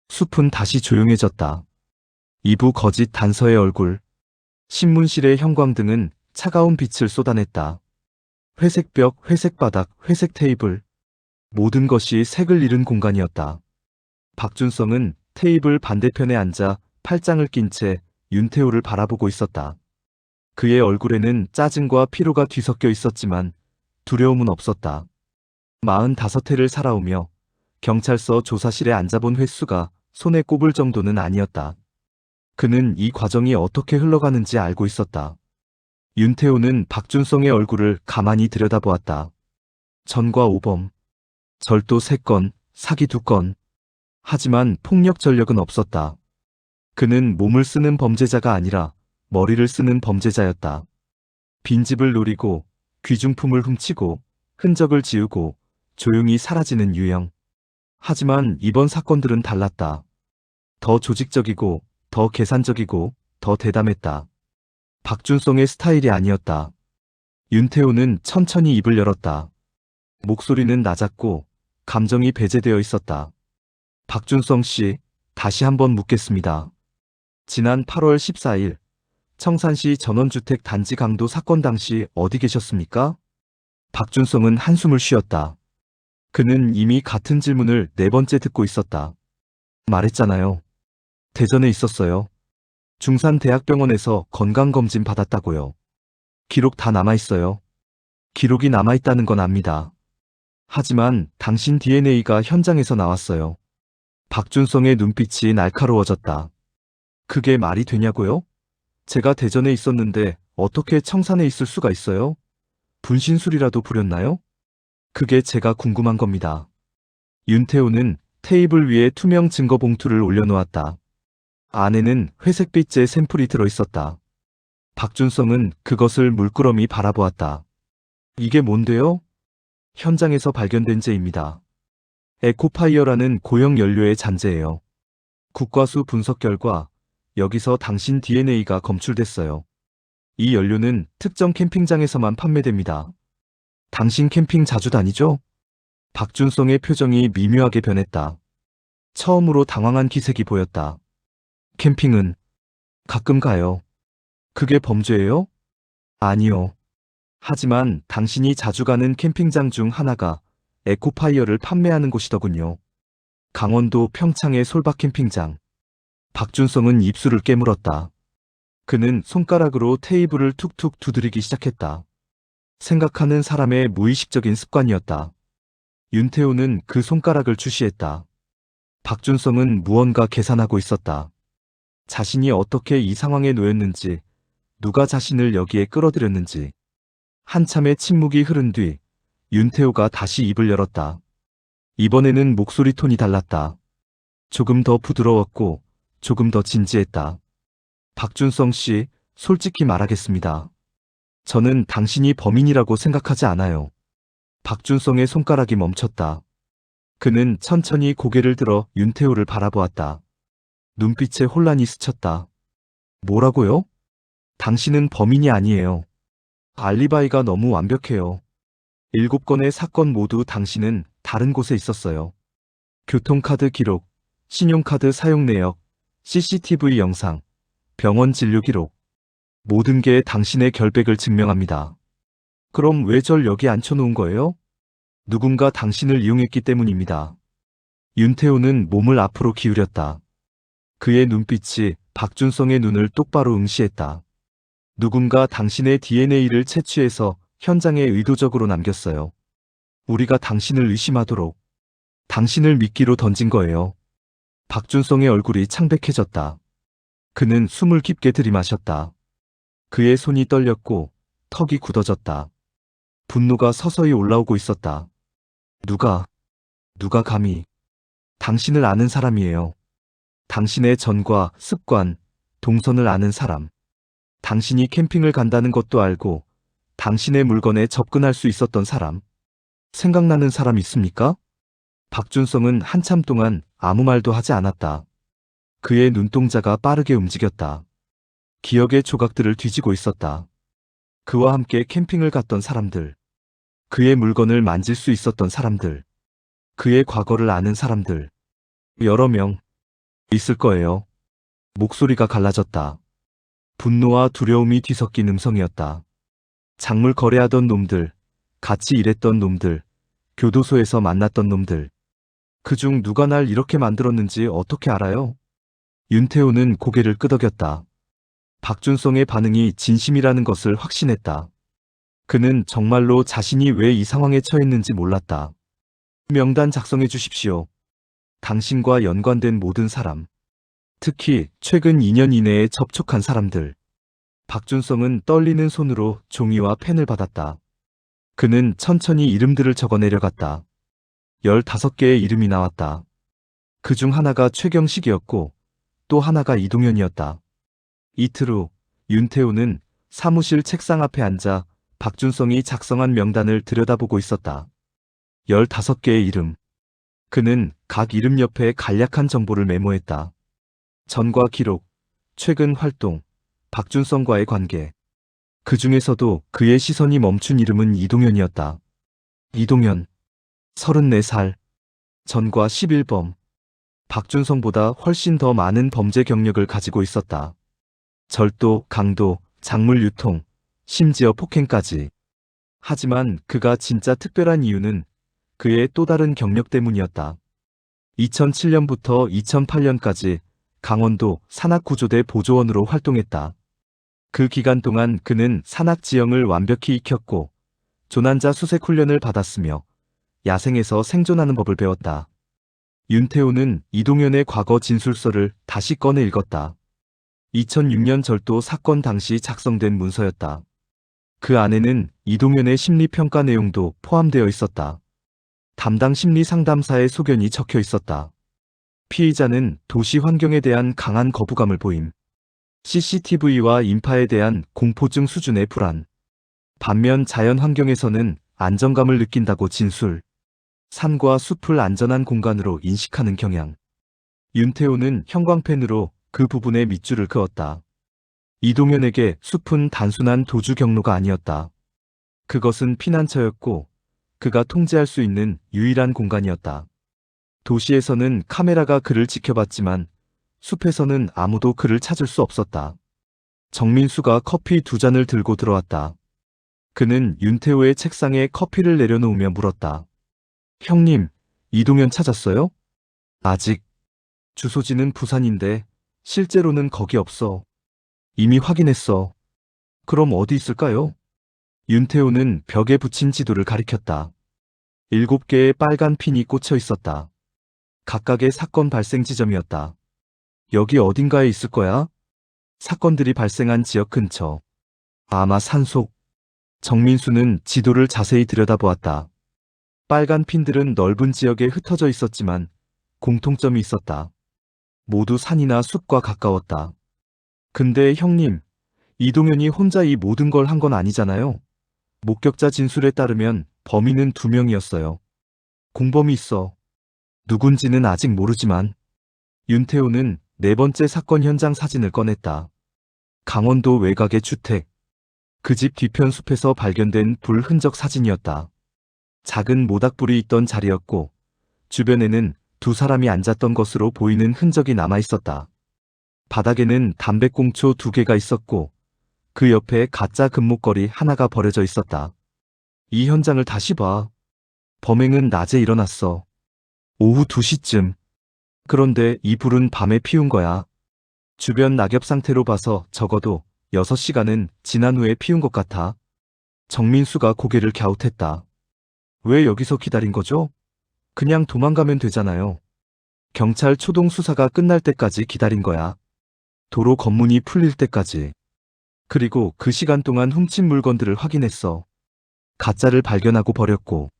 [SPEAKER 1] 숲은 다시 조용해졌다. 이부 거짓 단서의 얼굴, 신문실의 형광등은 차가운 빛을 쏟아냈다. 회색 벽, 회색 바닥, 회색 테이블. 모든 것이 색을 잃은 공간이었다. 박준성은 테이블 반대편에 앉아 팔짱을 낀 채 윤태호를 바라보고 있었다. 그의 얼굴에는 짜증과 피로가 뒤섞여 있었지만 두려움은 없었다. 45회를 살아오며 경찰서 조사실에 앉아본 횟수가 손에 꼽을 정도는 아니었다. 그는 이 과정이 어떻게 흘러가는지 알고 있었다. 윤태호는 박준성의 얼굴을 가만히 들여다보았다. 전과 오범, 절도 3건, 사기 2건. 하지만 폭력 전력은 없었다. 그는 몸을 쓰는 범죄자가 아니라 머리를 쓰는 범죄자였다. 빈집을 노리고 귀중품을 훔치고 흔적을 지우고 조용히 사라지는 유형. 하지만 이번 사건들은 달랐다. 더 조직적이고, 더 계산적이고, 더 대담했다. 박준성의 스타일이 아니었다. 윤태호는 천천히 입을 열었다. 목소리는 낮았고, 감정이 배제되어 있었다. 박준성 씨, 다시 한번 묻겠습니다. 지난 8월 14일, 청산시 전원주택 단지 강도 사건 당시 어디 계셨습니까? 박준성은 한숨을 쉬었다. 그는 이미 같은 질문을 4번째 듣고 있었다. 말했잖아요. 대전에 있었어요. 중산대학병원에서 건강검진 받았다고요. 기록 다 남아있어요. 기록이 남아있다는 건 압니다. 하지만 당신 DNA가 현장에서 나왔어요. 박준성의 눈빛이 날카로워졌다. 그게 말이 되냐고요? 제가 대전에 있었는데 어떻게 청산에 있을 수가 있어요? 분신술이라도 부렸나요? 그게 제가 궁금한 겁니다. 윤태호는 테이블 위에 투명 증거 봉투를 올려놓았다. 안에는 회색빛의 샘플이 들어있었다. 박준성은 그것을 물끄러미 바라보았다. 이게 뭔데요? 현장에서 발견된 재입니다. 에코파이어라는 고형 연료의 잔재예요. 국과수 분석 결과 여기서 당신 DNA가 검출됐어요. 이 연료는 특정 캠핑장에서만 판매됩니다. 당신 캠핑 자주 다니죠? 박준성의 표정이 미묘하게 변했다. 처음으로 당황한 기색이 보였다. 캠핑은 가끔 가요. 그게 범죄예요? 아니요. 하지만 당신이 자주 가는 캠핑장 중 하나가 에코파이어를 판매하는 곳이더군요. 강원도 평창의 솔박 캠핑장. 박준성은 입술을 깨물었다. 그는 손가락으로 테이블을 툭툭 두드리기 시작했다. 생각하는 사람의 무의식적인 습관이었다. 윤태호는 그 손가락을 주시했다. 박준성은 무언가 계산하고 있었다. 자신이 어떻게 이 상황에 놓였는지, 누가 자신을 여기에 끌어들였는지. 한참의 침묵이 흐른 뒤 윤태호가 다시 입을 열었다. 이번에는 목소리 톤이 달랐다. 조금 더 부드러웠고 조금 더 진지했다. 박준성 씨, 솔직히 말하겠습니다. 저는 당신이 범인이라고 생각하지 않아요. 박준성의 손가락이 멈췄다. 그는 천천히 고개를 들어 윤태호를 바라보았다. 눈빛에 혼란이 스쳤다. 뭐라고요? 당신은 범인이 아니에요. 알리바이가 너무 완벽해요. 7건의 사건 모두 당신은 다른 곳에 있었어요. 교통카드 기록, 신용카드 사용 내역, CCTV 영상, 병원 진료 기록. 모든 게 당신의 결백을 증명합니다. 그럼 왜 절 여기 앉혀놓은 거예요? 누군가 당신을 이용했기 때문입니다. 윤태호는 몸을 앞으로 기울였다. 그의 눈빛이 박준성의 눈을 똑바로 응시했다. 누군가 당신의 DNA를 채취해서 현장에 의도적으로 남겼어요. 우리가 당신을 의심하도록. 당신을 미끼로 던진 거예요. 박준성의 얼굴이 창백해졌다. 그는 숨을 깊게 들이마셨다. 그의 손이 떨렸고 턱이 굳어졌다. 분노가 서서히 올라오고 있었다. 누가 감히. 당신을 아는 사람이에요. 당신의 전과 습관, 동선을 아는 사람. 당신이 캠핑을 간다는 것도 알고 당신의 물건에 접근할 수 있었던 사람. 생각나는 사람 있습니까? 박준성은 한참 동안 아무 말도 하지 않았다. 그의 눈동자가 빠르게 움직였다. 기억의 조각들을 뒤지고 있었다. 그와 함께 캠핑을 갔던 사람들. 그의 물건을 만질 수 있었던 사람들. 그의 과거를 아는 사람들. 여러 명 있을 거예요. 목소리가 갈라졌다. 분노와 두려움이 뒤섞인 음성이었다. 작물 거래하던 놈들, 같이 일했던 놈들, 교도소에서 만났던 놈들. 그중 누가 날 이렇게 만들었는지 어떻게 알아요? 윤태호는 고개를 끄덕였다. 박준성의 반응이 진심이라는 것을 확신했다. 그는 정말로 자신이 왜 이 상황에 처했는지 몰랐다. 명단 작성해 주십시오. 당신과 연관된 모든 사람. 특히 최근 2년 이내에 접촉한 사람들. 박준성은 떨리는 손으로 종이와 펜을 받았다. 그는 천천히 이름들을 적어 내려갔다. 15개의 이름이 나왔다. 그 중 하나가 최경식이었고 또 하나가 이동현이었다. 이틀 후 윤태호는 사무실 책상 앞에 앉아 박준성이 작성한 명단을 들여다보고 있었다. 15개의 이름. 그는 각 이름 옆에 간략한 정보를 메모했다. 전과 기록, 최근 활동, 박준성과의 관계. 그 중에서도 그의 시선이 멈춘 이름은 이동현이었다. 이동현, 34살, 전과 11범. 박준성보다 훨씬 더 많은 범죄 경력을 가지고 있었다. 절도, 강도, 작물 유통, 심지어 폭행까지. 하지만 그가 진짜 특별한 이유는 그의 또 다른 경력 때문이었다. 2007년부터 2008년까지 강원도 산악구조대 보조원으로 활동했다. 그 기간 동안 그는 산악 지형을 완벽히 익혔고 조난자 수색 훈련을 받았으며 야생에서 생존하는 법을 배웠다. 윤태호는 이동현의 과거 진술서를 다시 꺼내 읽었다. 2006년 절도 사건 당시 작성된 문서였다. 그 안에는 이동현의 심리평가 내용도 포함되어 있었다. 담당 심리상담사의 소견이 적혀 있었다. 피의자는 도시 환경에 대한 강한 거부감을 보임. CCTV와 인파에 대한 공포증 수준의 불안. 반면 자연 환경에서는 안정감을 느낀다고 진술. 산과 숲을 안전한 공간으로 인식하는 경향. 윤태호는 형광펜으로 그 부분에 밑줄을 그었다. 이동현에게 숲은 단순한 도주 경로가 아니었다. 그것은 피난처였고 그가 통제할 수 있는 유일한 공간이었다. 도시에서는 카메라가 그를 지켜봤지만 숲에서는 아무도 그를 찾을 수 없었다. 정민수가 커피 2잔을 들고 들어왔다. 그는 윤태호의 책상에 커피를 내려놓으며 물었다. 형님, 이동현 찾았어요? 아직. 주소지는 부산인데 실제로는 거기 없어. 이미 확인했어. 그럼 어디 있을까요? 윤태호는 벽에 붙인 지도를 가리켰다. 7개의 빨간 핀이 꽂혀 있었다. 각각의 사건 발생 지점이었다. 여기 어딘가에 있을 거야? 사건들이 발생한 지역 근처. 아마 산속. 정민수는 지도를 자세히 들여다보았다. 빨간 핀들은 넓은 지역에 흩어져 있었지만 공통점이 있었다. 모두 산이나 숲과 가까웠다. 근데 형님, 이동현이 혼자 이 모든 걸 한 건 아니잖아요. 목격자 진술에 따르면 범인은 2명이었어요. 공범이 있어. 누군지는 아직 모르지만. 윤태호는 4번째 사건 현장 사진을 꺼냈다. 강원도 외곽의 주택. 그 집 뒤편 숲에서 발견된 불 흔적 사진이었다. 작은 모닥불이 있던 자리였고 주변에는 2사람이 앉았던 것으로 보이는 흔적이 남아있었다. 바닥에는 담배꽁초 2개가 있었고 그 옆에 가짜 금목걸이 하나가 버려져 있었다. 이 현장을 다시 봐. 범행은 낮에 일어났어. 오후 2시쯤. 그런데 이 불은 밤에 피운 거야. 주변 낙엽 상태로 봐서 적어도 6시간은 지난 후에 피운 것 같아. 정민수가 고개를 갸웃했다. 왜 여기서 기다린 거죠? 그냥 도망가면 되잖아요. 경찰 초동 수사가 끝날 때까지 기다린 거야. 도로 검문이 풀릴 때까지. 그리고 그 시간 동안 훔친 물건들을 확인했어. 가짜를 발견하고 버렸고.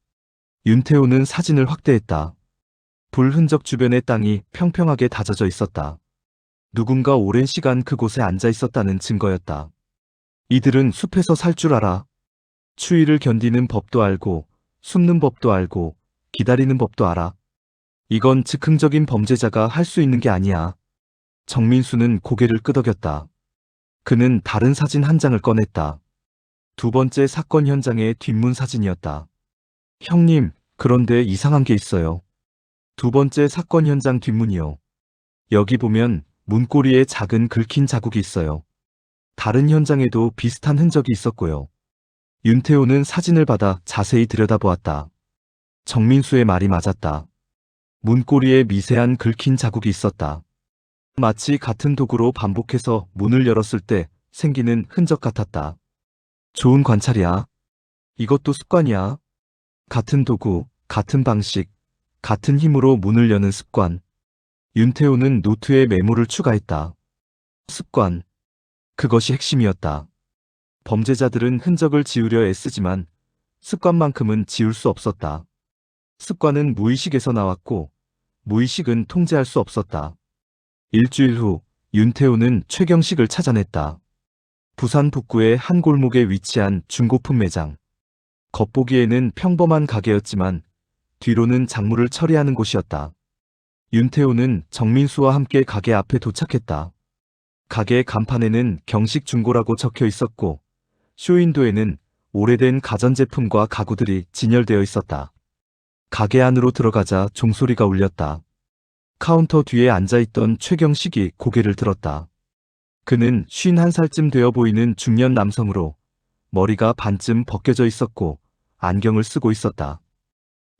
[SPEAKER 1] 윤태호는 사진을 확대했다. 불 흔적 주변의 땅이 평평하게 다져져 있었다. 누군가 오랜 시간 그곳에 앉아 있었다는 증거였다. 이들은 숲에서 살 줄 알아. 추위를 견디는 법도 알고, 숨는 법도 알고, 기다리는 법도 알아. 이건 즉흥적인 범죄자가 할 수 있는 게 아니야. 정민수는 고개를 끄덕였다. 그는 다른 사진 한 장을 꺼냈다. 2번째 사건 현장의 뒷문 사진이었다. 형님, 그런데 이상한 게 있어요. 2번째 사건 현장 뒷문이요. 여기 보면 문고리에 작은 긁힌 자국이 있어요. 다른 현장에도 비슷한 흔적이 있었고요. 윤태호는 사진을 받아 자세히 들여다보았다. 정민수의 말이 맞았다. 문고리에 미세한 긁힌 자국이 있었다. 마치 같은 도구로 반복해서 문을 열었을 때 생기는 흔적 같았다. 좋은 관찰이야. 이것도 습관이야. 같은 도구, 같은 방식, 같은 힘으로 문을 여는 습관. 윤태호는 노트에 메모를 추가했다. 습관. 그것이 핵심이었다. 범죄자들은 흔적을 지우려 애쓰지만 습관만큼은 지울 수 없었다. 습관은 무의식에서 나왔고 무의식은 통제할 수 없었다. 일주일 후 윤태호는 최경식을 찾아냈다. 부산 북구의 한 골목에 위치한 중고품 매장. 겉보기에는 평범한 가게였지만 뒤로는 작물을 처리하는 곳이었다. 윤태호는 정민수와 함께 가게 앞에 도착했다. 가게 간판에는 경식 중고라고 적혀 있었고 쇼윈도에는 오래된 가전제품과 가구들이 진열되어 있었다. 가게 안으로 들어가자 종소리가 울렸다. 카운터 뒤에 앉아있던 최경식이 고개를 들었다. 그는 51살쯤 되어 보이는 중년 남성으로 머리가 반쯤 벗겨져 있었고 안경을 쓰고 있었다.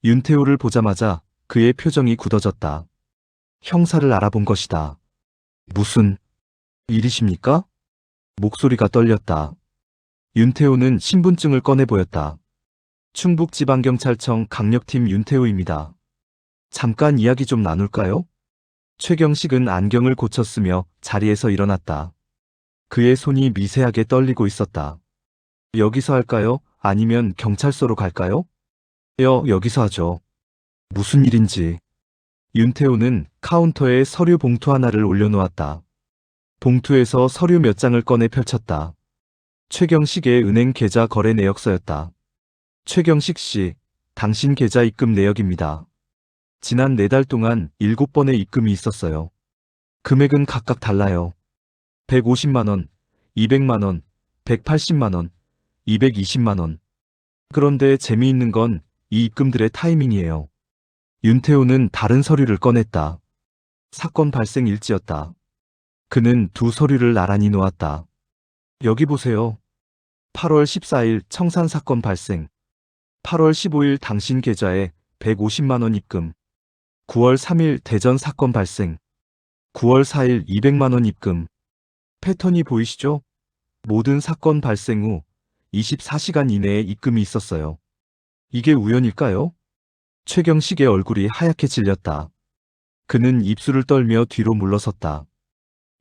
[SPEAKER 1] 윤태호를 보자마자 그의 표정이 굳어졌다. 형사를 알아본 것이다. 무슨 일이십니까? 목소리가 떨렸다. 윤태호는 신분증을 꺼내 보였다. 충북지방경찰청 강력팀 윤태호입니다. 잠깐 이야기 좀 나눌까요? 최경식은 안경을 고쳤으며 자리에서 일어났다. 그의 손이 미세하게 떨리고 있었다. 여기서 할까요? 아니면 경찰서로 갈까요? 여기서 하죠. 무슨 일인지. 윤태호는 카운터에 서류 봉투 하나를 올려놓았다. 봉투에서 서류 몇 장을 꺼내 펼쳤다. 최경식의 은행 계좌 거래 내역서였다. 최경식 씨, 당신 계좌 입금 내역입니다. 지난 4달 동안 7번의 입금이 있었어요. 금액은 각각 달라요. 150만원, 200만원, 180만원, 220만원. 그런데 재미있는 건 이 입금들의 타이밍이에요. 윤태호는 다른 서류를 꺼냈다. 사건 발생 일지였다. 그는 두 서류를 나란히 놓았다. 여기 보세요. 8월 14일 청산 사건 발생. 8월 15일 당신 계좌에 150만원 입금. 9월 3일 대전 사건 발생. 9월 4일 200만원 입금. 패턴이 보이시죠? 모든 사건 발생 후 24시간 이내에 입금이 있었어요. 이게 우연일까요? 최경식의 얼굴이 하얗게 질렸다. 그는 입술을 떨며 뒤로 물러섰다.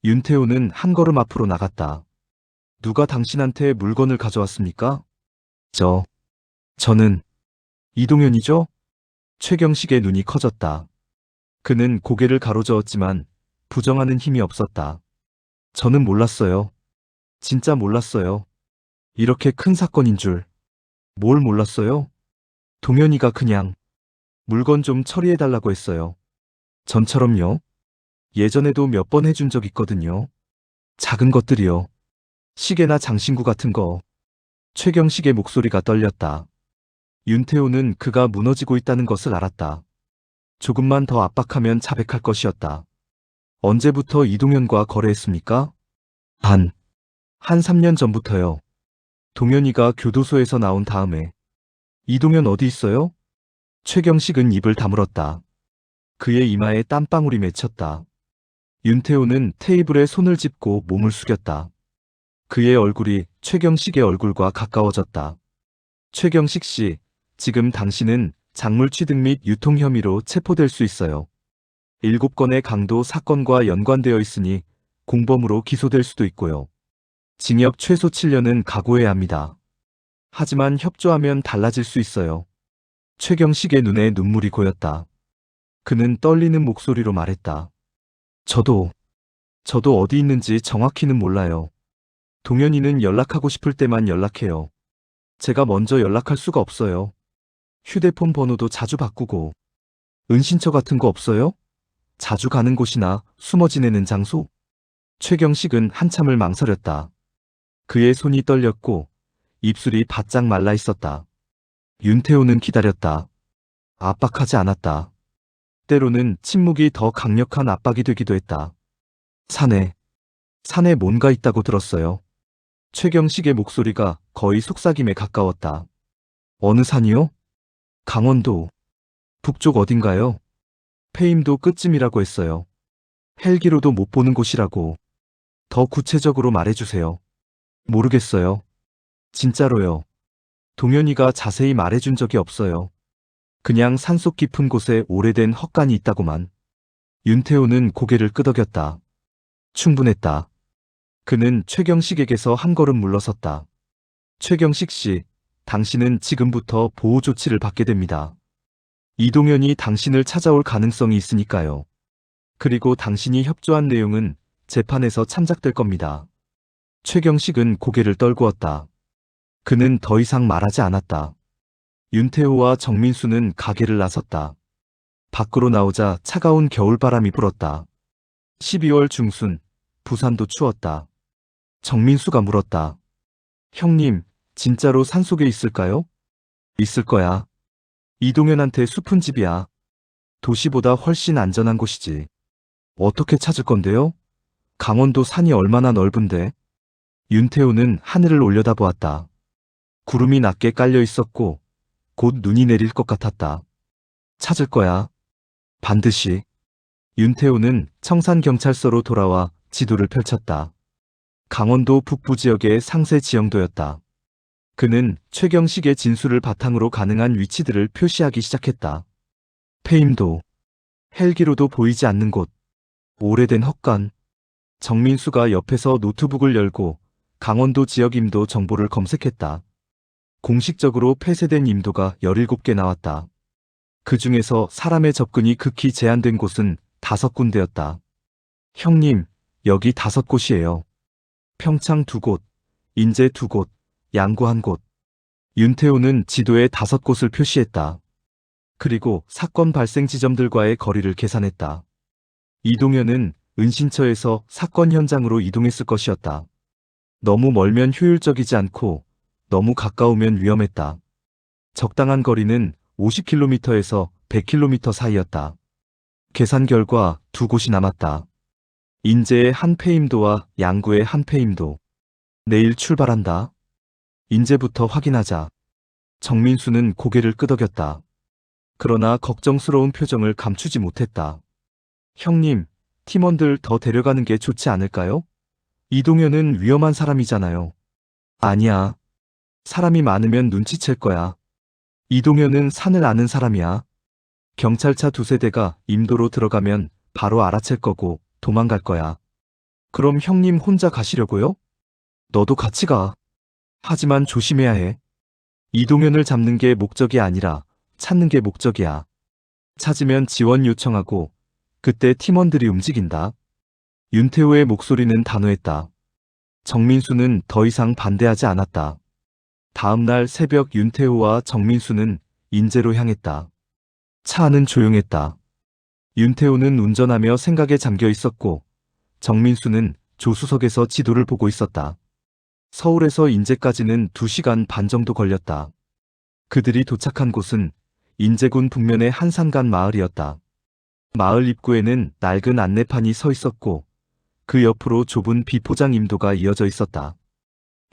[SPEAKER 1] 윤태호는 한 걸음 앞으로 나갔다. 누가 당신한테 물건을 가져왔습니까? 저는 이동현이죠? 최경식의 눈이 커졌다. 그는 고개를 가로저었지만 부정하는 힘이 없었다. 저는 몰랐어요. 진짜 몰랐어요. 이렇게 큰 사건인 줄. 뭘 몰랐어요? 동현이가 그냥 물건 좀 처리해달라고 했어요. 전처럼요. 예전에도 몇 번 해준 적 있거든요. 작은 것들이요. 시계나 장신구 같은 거. 최경식의 목소리가 떨렸다. 윤태호는 그가 무너지고 있다는 것을 알았다. 조금만 더 압박하면 자백할 것이었다. 언제부터 이동현과 거래했습니까? 한 3년 전부터요. 동현이가 교도소에서 나온 다음에. 이동현 어디 있어요? 최경식은 입을 다물었다. 그의 이마에 땀방울이 맺혔다. 윤태호는 테이블에 손을 짚고 몸을 숙였다. 그의 얼굴이 최경식의 얼굴과 가까워졌다. 최경식 씨, 지금 당신은 작물 취득 및 유통 혐의로 체포될 수 있어요. 7건의 강도 사건과 연관되어 있으니 공범으로 기소될 수도 있고요. 징역 최소 7년은 각오해야 합니다. 하지만 협조하면 달라질 수 있어요. 최경식의 눈에 눈물이 고였다. 그는 떨리는 목소리로 말했다. 저도 어디 있는지 정확히는 몰라요. 동현이는 연락하고 싶을 때만 연락해요. 제가 먼저 연락할 수가 없어요. 휴대폰 번호도 자주 바꾸고. 은신처 같은 거 없어요? 자주 가는 곳이나 숨어 지내는 장소? 최경식은 한참을 망설였다. 그의 손이 떨렸고 입술이 바짝 말라 있었다. 윤태호는 기다렸다. 압박하지 않았다. 때로는 침묵이 더 강력한 압박이 되기도 했다. 산에 뭔가 있다고 들었어요. 최경식의 목소리가 거의 속삭임에 가까웠다. 어느 산이요? 강원도 북쪽 어딘가요? 폐임도 끝쯤이라고 했어요. 헬기로도 못 보는 곳이라고. 더 구체적으로 말해주세요. 모르겠어요. 진짜로요. 동현이가 자세히 말해준 적이 없어요. 그냥 산속 깊은 곳에 오래된 헛간이 있다고만. 윤태호는 고개를 끄덕였다. 충분했다. 그는 최경식에게서 한 걸음 물러섰다. 최경식 씨, 당신은 지금부터 보호 조치를 받게 됩니다. 이동현이 당신을 찾아올 가능성이 있으니까요. 그리고 당신이 협조한 내용은 재판에서 참작될 겁니다. 최경식은 고개를 떨구었다. 그는 더 이상 말하지 않았다. 윤태호와 정민수는 가게를 나섰다. 밖으로 나오자 차가운 겨울바람이 불었다. 12월 중순, 부산도 추웠다. 정민수가 물었다. 형님, 진짜로 산속에 있을까요? 있을 거야. 이동현한테 숲은 집이야. 도시보다 훨씬 안전한 곳이지. 어떻게 찾을 건데요? 강원도 산이 얼마나 넓은데? 윤태호는 하늘을 올려다보았다. 구름이 낮게 깔려 있었고 곧 눈이 내릴 것 같았다. 찾을 거야. 반드시. 윤태호는 청산경찰서로 돌아와 지도를 펼쳤다. 강원도 북부 지역의 상세 지형도였다. 그는 최경식의 진술을 바탕으로 가능한 위치들을 표시하기 시작했다. 폐임도, 헬기로도 보이지 않는 곳, 오래된 헛간. 정민수가 옆에서 노트북을 열고 강원도 지역 임도 정보를 검색했다. 공식적으로 폐쇄된 임도가 17개 나왔다. 그 중에서 사람의 접근이 극히 제한된 곳은 5군데였다. 형님, 여기 5곳이에요. 평창 2곳, 인제 2곳, 양구 1곳. 윤태호는 지도에 5곳을 표시했다. 그리고 사건 발생 지점들과의 거리를 계산했다. 이동현은 은신처에서 사건 현장으로 이동했을 것이었다. 너무 멀면 효율적이지 않고 너무 가까우면 위험했다. 적당한 거리는 50km에서 100km 사이였다. 계산 결과 2곳이 남았다. 인제의 한 폐임도와 양구의 한 폐임도. 내일 출발한다. 인제부터 확인하자. 정민수는 고개를 끄덕였다. 그러나 걱정스러운 표정을 감추지 못했다. 형님, 팀원들 더 데려가는 게 좋지 않을까요? 이동현은 위험한 사람이잖아요. 아니야. 사람이 많으면 눈치챌 거야. 이동현은 산을 아는 사람이야. 경찰차 2세대가 임도로 들어가면 바로 알아챌 거고 도망갈 거야. 그럼 형님 혼자 가시려고요? 너도 같이 가. 하지만 조심해야 해. 이동현을 잡는 게 목적이 아니라 찾는 게 목적이야. 찾으면 지원 요청하고 그때 팀원들이 움직인다. 윤태호의 목소리는 단호했다. 정민수는 더 이상 반대하지 않았다. 다음 날 새벽 윤태호와 정민수는 인제로 향했다. 차 안은 조용했다. 윤태호는 운전하며 생각에 잠겨 있었고 정민수는 조수석에서 지도를 보고 있었다. 서울에서 인제까지는 2시간 반 정도 걸렸다. 그들이 도착한 곳은 인제군 북면의 한산간 마을이었다. 마을 입구에는 낡은 안내판이 서 있었고 그 옆으로 좁은 비포장 임도가 이어져 있었다.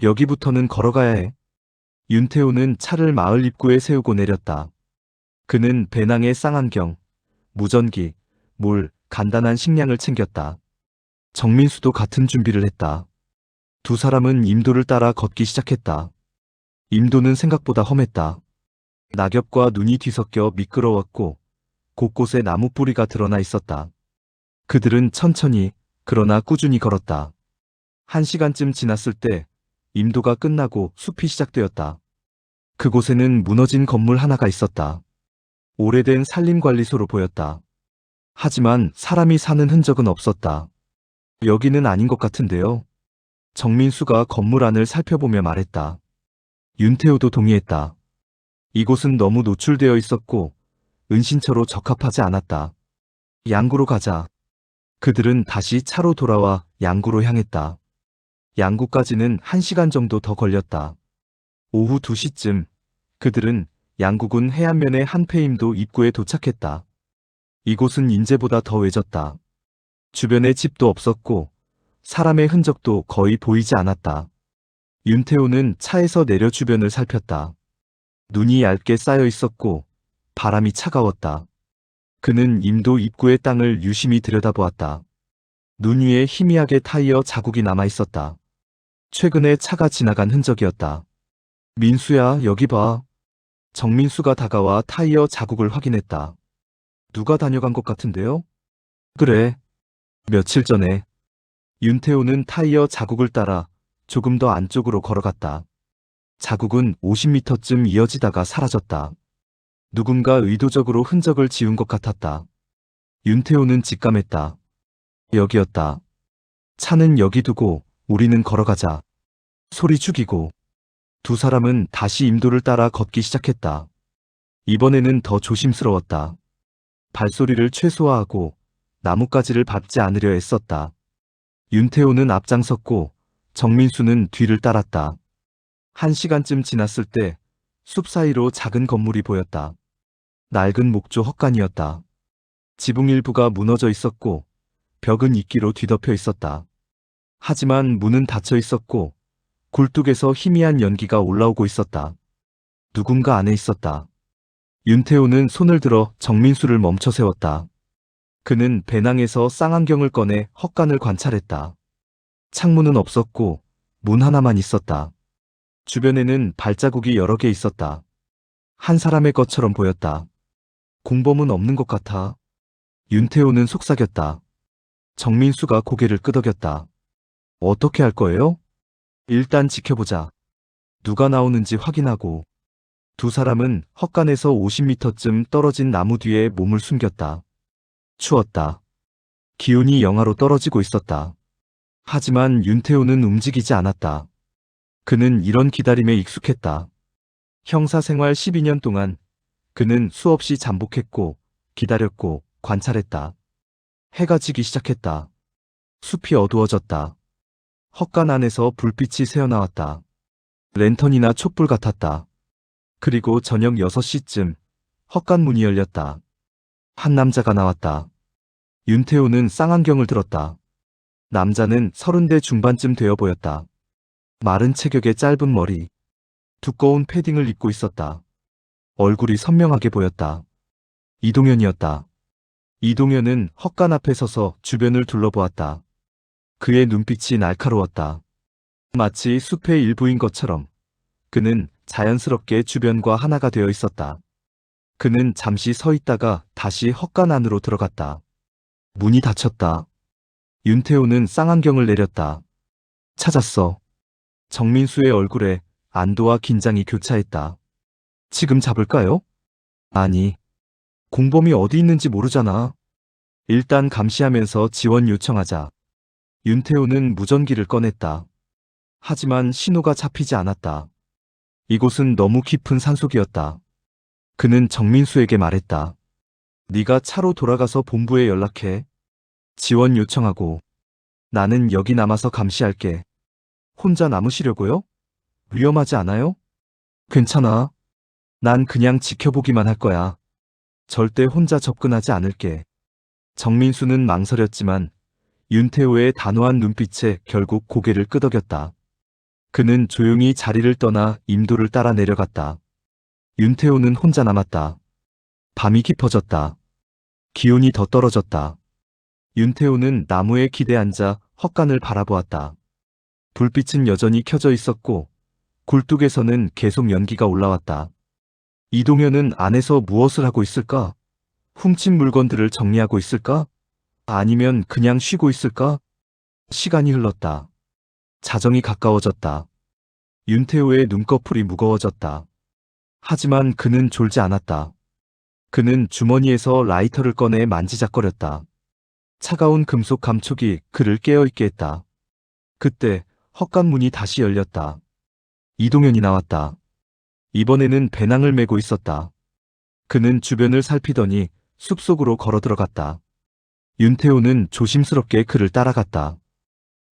[SPEAKER 1] 여기부터는 걸어가야 해. 윤태호는 차를 마을 입구에 세우고 내렸다. 그는 배낭에 쌍안경, 무전기, 물, 간단한 식량을 챙겼다. 정민수도 같은 준비를 했다. 2사람은 임도를 따라 걷기 시작했다. 임도는 생각보다 험했다. 낙엽과 눈이 뒤섞여 미끄러웠고 곳곳에 나무 뿌리가 드러나 있었다. 그들은 천천히 그러나 꾸준히 걸었다. 1시간쯤 지났을 때 임도가 끝나고 숲이 시작되었다. 그곳에는 무너진 건물 하나가 있었다. 오래된 산림관리소로 보였다. 하지만 사람이 사는 흔적은 없었다. 여기는 아닌 것 같은데요. 정민수가 건물 안을 살펴보며 말했다. 윤태호도 동의했다. 이곳은 너무 노출되어 있었고 은신처로 적합하지 않았다. 양구로 가자. 그들은 다시 차로 돌아와 양구로 향했다. 양구까지는 1시간 정도 더 걸렸다. 오후 2시쯤 그들은 양구군 해안면의 한 폐임도 입구에 도착했다. 이곳은 인제보다 더 외졌다. 주변에 집도 없었고 사람의 흔적도 거의 보이지 않았다. 윤태호는 차에서 내려 주변을 살폈다. 눈이 얇게 쌓여 있었고 바람이 차가웠다. 그는 임도 입구의 땅을 유심히 들여다보았다. 눈 위에 희미하게 타이어 자국이 남아 있었다. 최근에 차가 지나간 흔적이었다. 민수야, 여기 봐. 정민수가 다가와 타이어 자국을 확인했다. 누가 다녀간 것 같은데요? 그래. 며칠 전에. 윤태호는 타이어 자국을 따라 조금 더 안쪽으로 걸어갔다. 자국은 50m쯤 이어지다가 사라졌다. 누군가 의도적으로 흔적을 지운 것 같았다. 윤태호는 직감했다. 여기였다. 차는 여기 두고 우리는 걸어가자. 소리 죽이고 2사람은 다시 임도를 따라 걷기 시작했다. 이번에는 더 조심스러웠다. 발소리를 최소화하고 나뭇가지를 밟지 않으려 애썼다. 윤태호는 앞장섰고 정민수는 뒤를 따랐다. 1시간쯤 지났을 때 숲 사이로 작은 건물이 보였다. 낡은 목조 헛간이었다. 지붕 일부가 무너져 있었고 벽은 이끼로 뒤덮여 있었다. 하지만 문은 닫혀 있었고 굴뚝에서 희미한 연기가 올라오고 있었다. 누군가 안에 있었다. 윤태호는 손을 들어 정민수를 멈춰 세웠다. 그는 배낭에서 쌍안경을 꺼내 헛간을 관찰했다. 창문은 없었고 문 하나만 있었다. 주변에는 발자국이 여러 개 있었다. 한 사람의 것처럼 보였다. 공범은 없는 것 같아. 윤태호는 속삭였다. 정민수가 고개를 끄덕였다. 어떻게 할 거예요? 일단 지켜보자. 누가 나오는지 확인하고. 두 사람은 헛간에서 50m쯤 떨어진 나무 뒤에 몸을 숨겼다. 추웠다. 기온이 영하로 떨어지고 있었다. 하지만 윤태호는 움직이지 않았다. 그는 이런 기다림에 익숙했다. 형사생활 12년 동안 그는 수없이 잠복했고 기다렸고 관찰했다. 해가 지기 시작했다. 숲이 어두워졌다. 헛간 안에서 불빛이 새어나왔다. 랜턴이나 촛불 같았다. 그리고 저녁 6시쯤 헛간 문이 열렸다. 한 남자가 나왔다. 윤태호는 쌍안경을 들었다. 남자는 30대 중반쯤 되어 보였다. 마른 체격의 짧은 머리, 두꺼운 패딩을 입고 있었다. 얼굴이 선명하게 보였다. 이동현이었다. 이동현은 헛간 앞에 서서 주변을 둘러보았다. 그의 눈빛이 날카로웠다. 마치 숲의 일부인 것처럼 그는 자연스럽게 주변과 하나가 되어 있었다. 그는 잠시 서 있다가 다시 헛간 안으로 들어갔다. 문이 닫혔다. 윤태호는 쌍안경을 내렸다. 찾았어. 정민수의 얼굴에 안도와 긴장이 교차했다. 지금 잡을까요? 아니. 공범이 어디 있는지 모르잖아. 일단 감시하면서 지원 요청하자. 윤태호는 무전기를 꺼냈다. 하지만 신호가 잡히지 않았다. 이곳은 너무 깊은 산속이었다. 그는 정민수에게 말했다. 네가 차로 돌아가서 본부에 연락해. 지원 요청하고. 나는 여기 남아서 감시할게. 혼자 남으시려고요? 위험하지 않아요? 괜찮아. 난 그냥 지켜보기만 할 거야. 절대 혼자 접근하지 않을게. 정민수는 망설였지만 윤태호의 단호한 눈빛에 결국 고개를 끄덕였다. 그는 조용히 자리를 떠나 임도를 따라 내려갔다. 윤태호는 혼자 남았다. 밤이 깊어졌다. 기온이 더 떨어졌다. 윤태호는 나무에 기대 앉아 헛간을 바라보았다. 불빛은 여전히 켜져 있었고 굴뚝에서는 계속 연기가 올라왔다. 이동현은 안에서 무엇을 하고 있을까? 훔친 물건들을 정리하고 있을까? 아니면 그냥 쉬고 있을까? 시간이 흘렀다. 자정이 가까워졌다. 윤태호의 눈꺼풀이 무거워졌다. 하지만 그는 졸지 않았다. 그는 주머니에서 라이터를 꺼내 만지작거렸다. 차가운 금속 감촉이 그를 깨어있게 했다. 그때 헛간 문이 다시 열렸다. 이동현이 나왔다. 이번에는 배낭을 메고 있었다. 그는 주변을 살피더니 숲속으로 걸어 들어갔다. 윤태호는 조심스럽게 그를 따라갔다.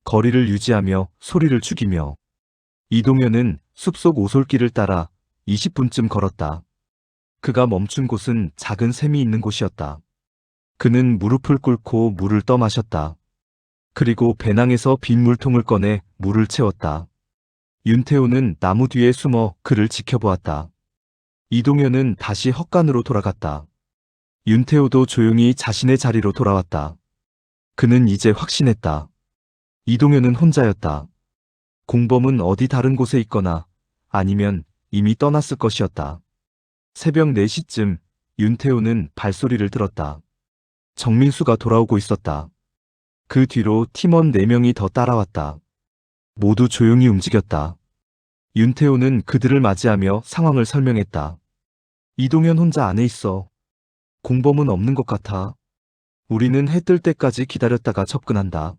[SPEAKER 1] 거리를 유지하며 소리를 죽이며. 이동현은 숲속 오솔길을 따라 20분쯤 걸었다. 그가 멈춘 곳은 작은 샘이 있는 곳이었다. 그는 무릎을 꿇고 물을 떠마셨다. 그리고 배낭에서 빈 물통을 꺼내 물을 채웠다. 윤태호는 나무 뒤에 숨어 그를 지켜보았다. 이동현은 다시 헛간으로 돌아갔다. 윤태호도 조용히 자신의 자리로 돌아왔다. 그는 이제 확신했다. 이동현은 혼자였다. 공범은 어디 다른 곳에 있거나 아니면 이미 떠났을 것이었다. 새벽 4시쯤 윤태호는 발소리를 들었다. 정민수가 돌아오고 있었다. 그 뒤로 팀원 4명이 더 따라왔다. 모두 조용히 움직였다. 윤태호는 그들을 맞이하며 상황을 설명했다. 이동현 혼자 안에 있어. 공범은 없는 것 같아. 우리는 해 뜰 때까지 기다렸다가 접근한다.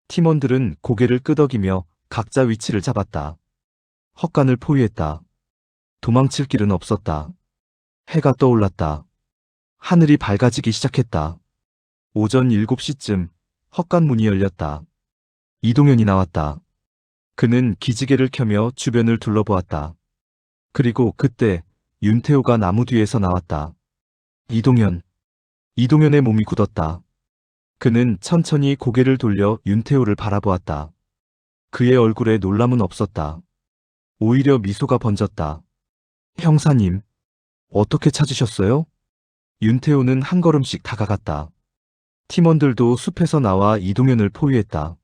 [SPEAKER 1] 팀원들은 고개를 끄덕이며 각자 위치를 잡았다. 헛간을 포위했다. 도망칠 길은 없었다. 해가 떠올랐다. 하늘이 밝아지기 시작했다. 오전 7시쯤 헛간 문이 열렸다. 이동현이 나왔다. 그는 기지개를 켜며 주변을 둘러보았다. 그리고 그때 윤태호가 나무 뒤에서 나왔다. 이동현. 이동현의 몸이 굳었다. 그는 천천히 고개를 돌려 윤태호를 바라보았다. 그의 얼굴에 놀람은 없었다. 오히려 미소가 번졌다. 형사님, 어떻게 찾으셨어요? 윤태호는 한 걸음씩 다가갔다. 팀원들도 숲에서 나와 이동현을 포위했다.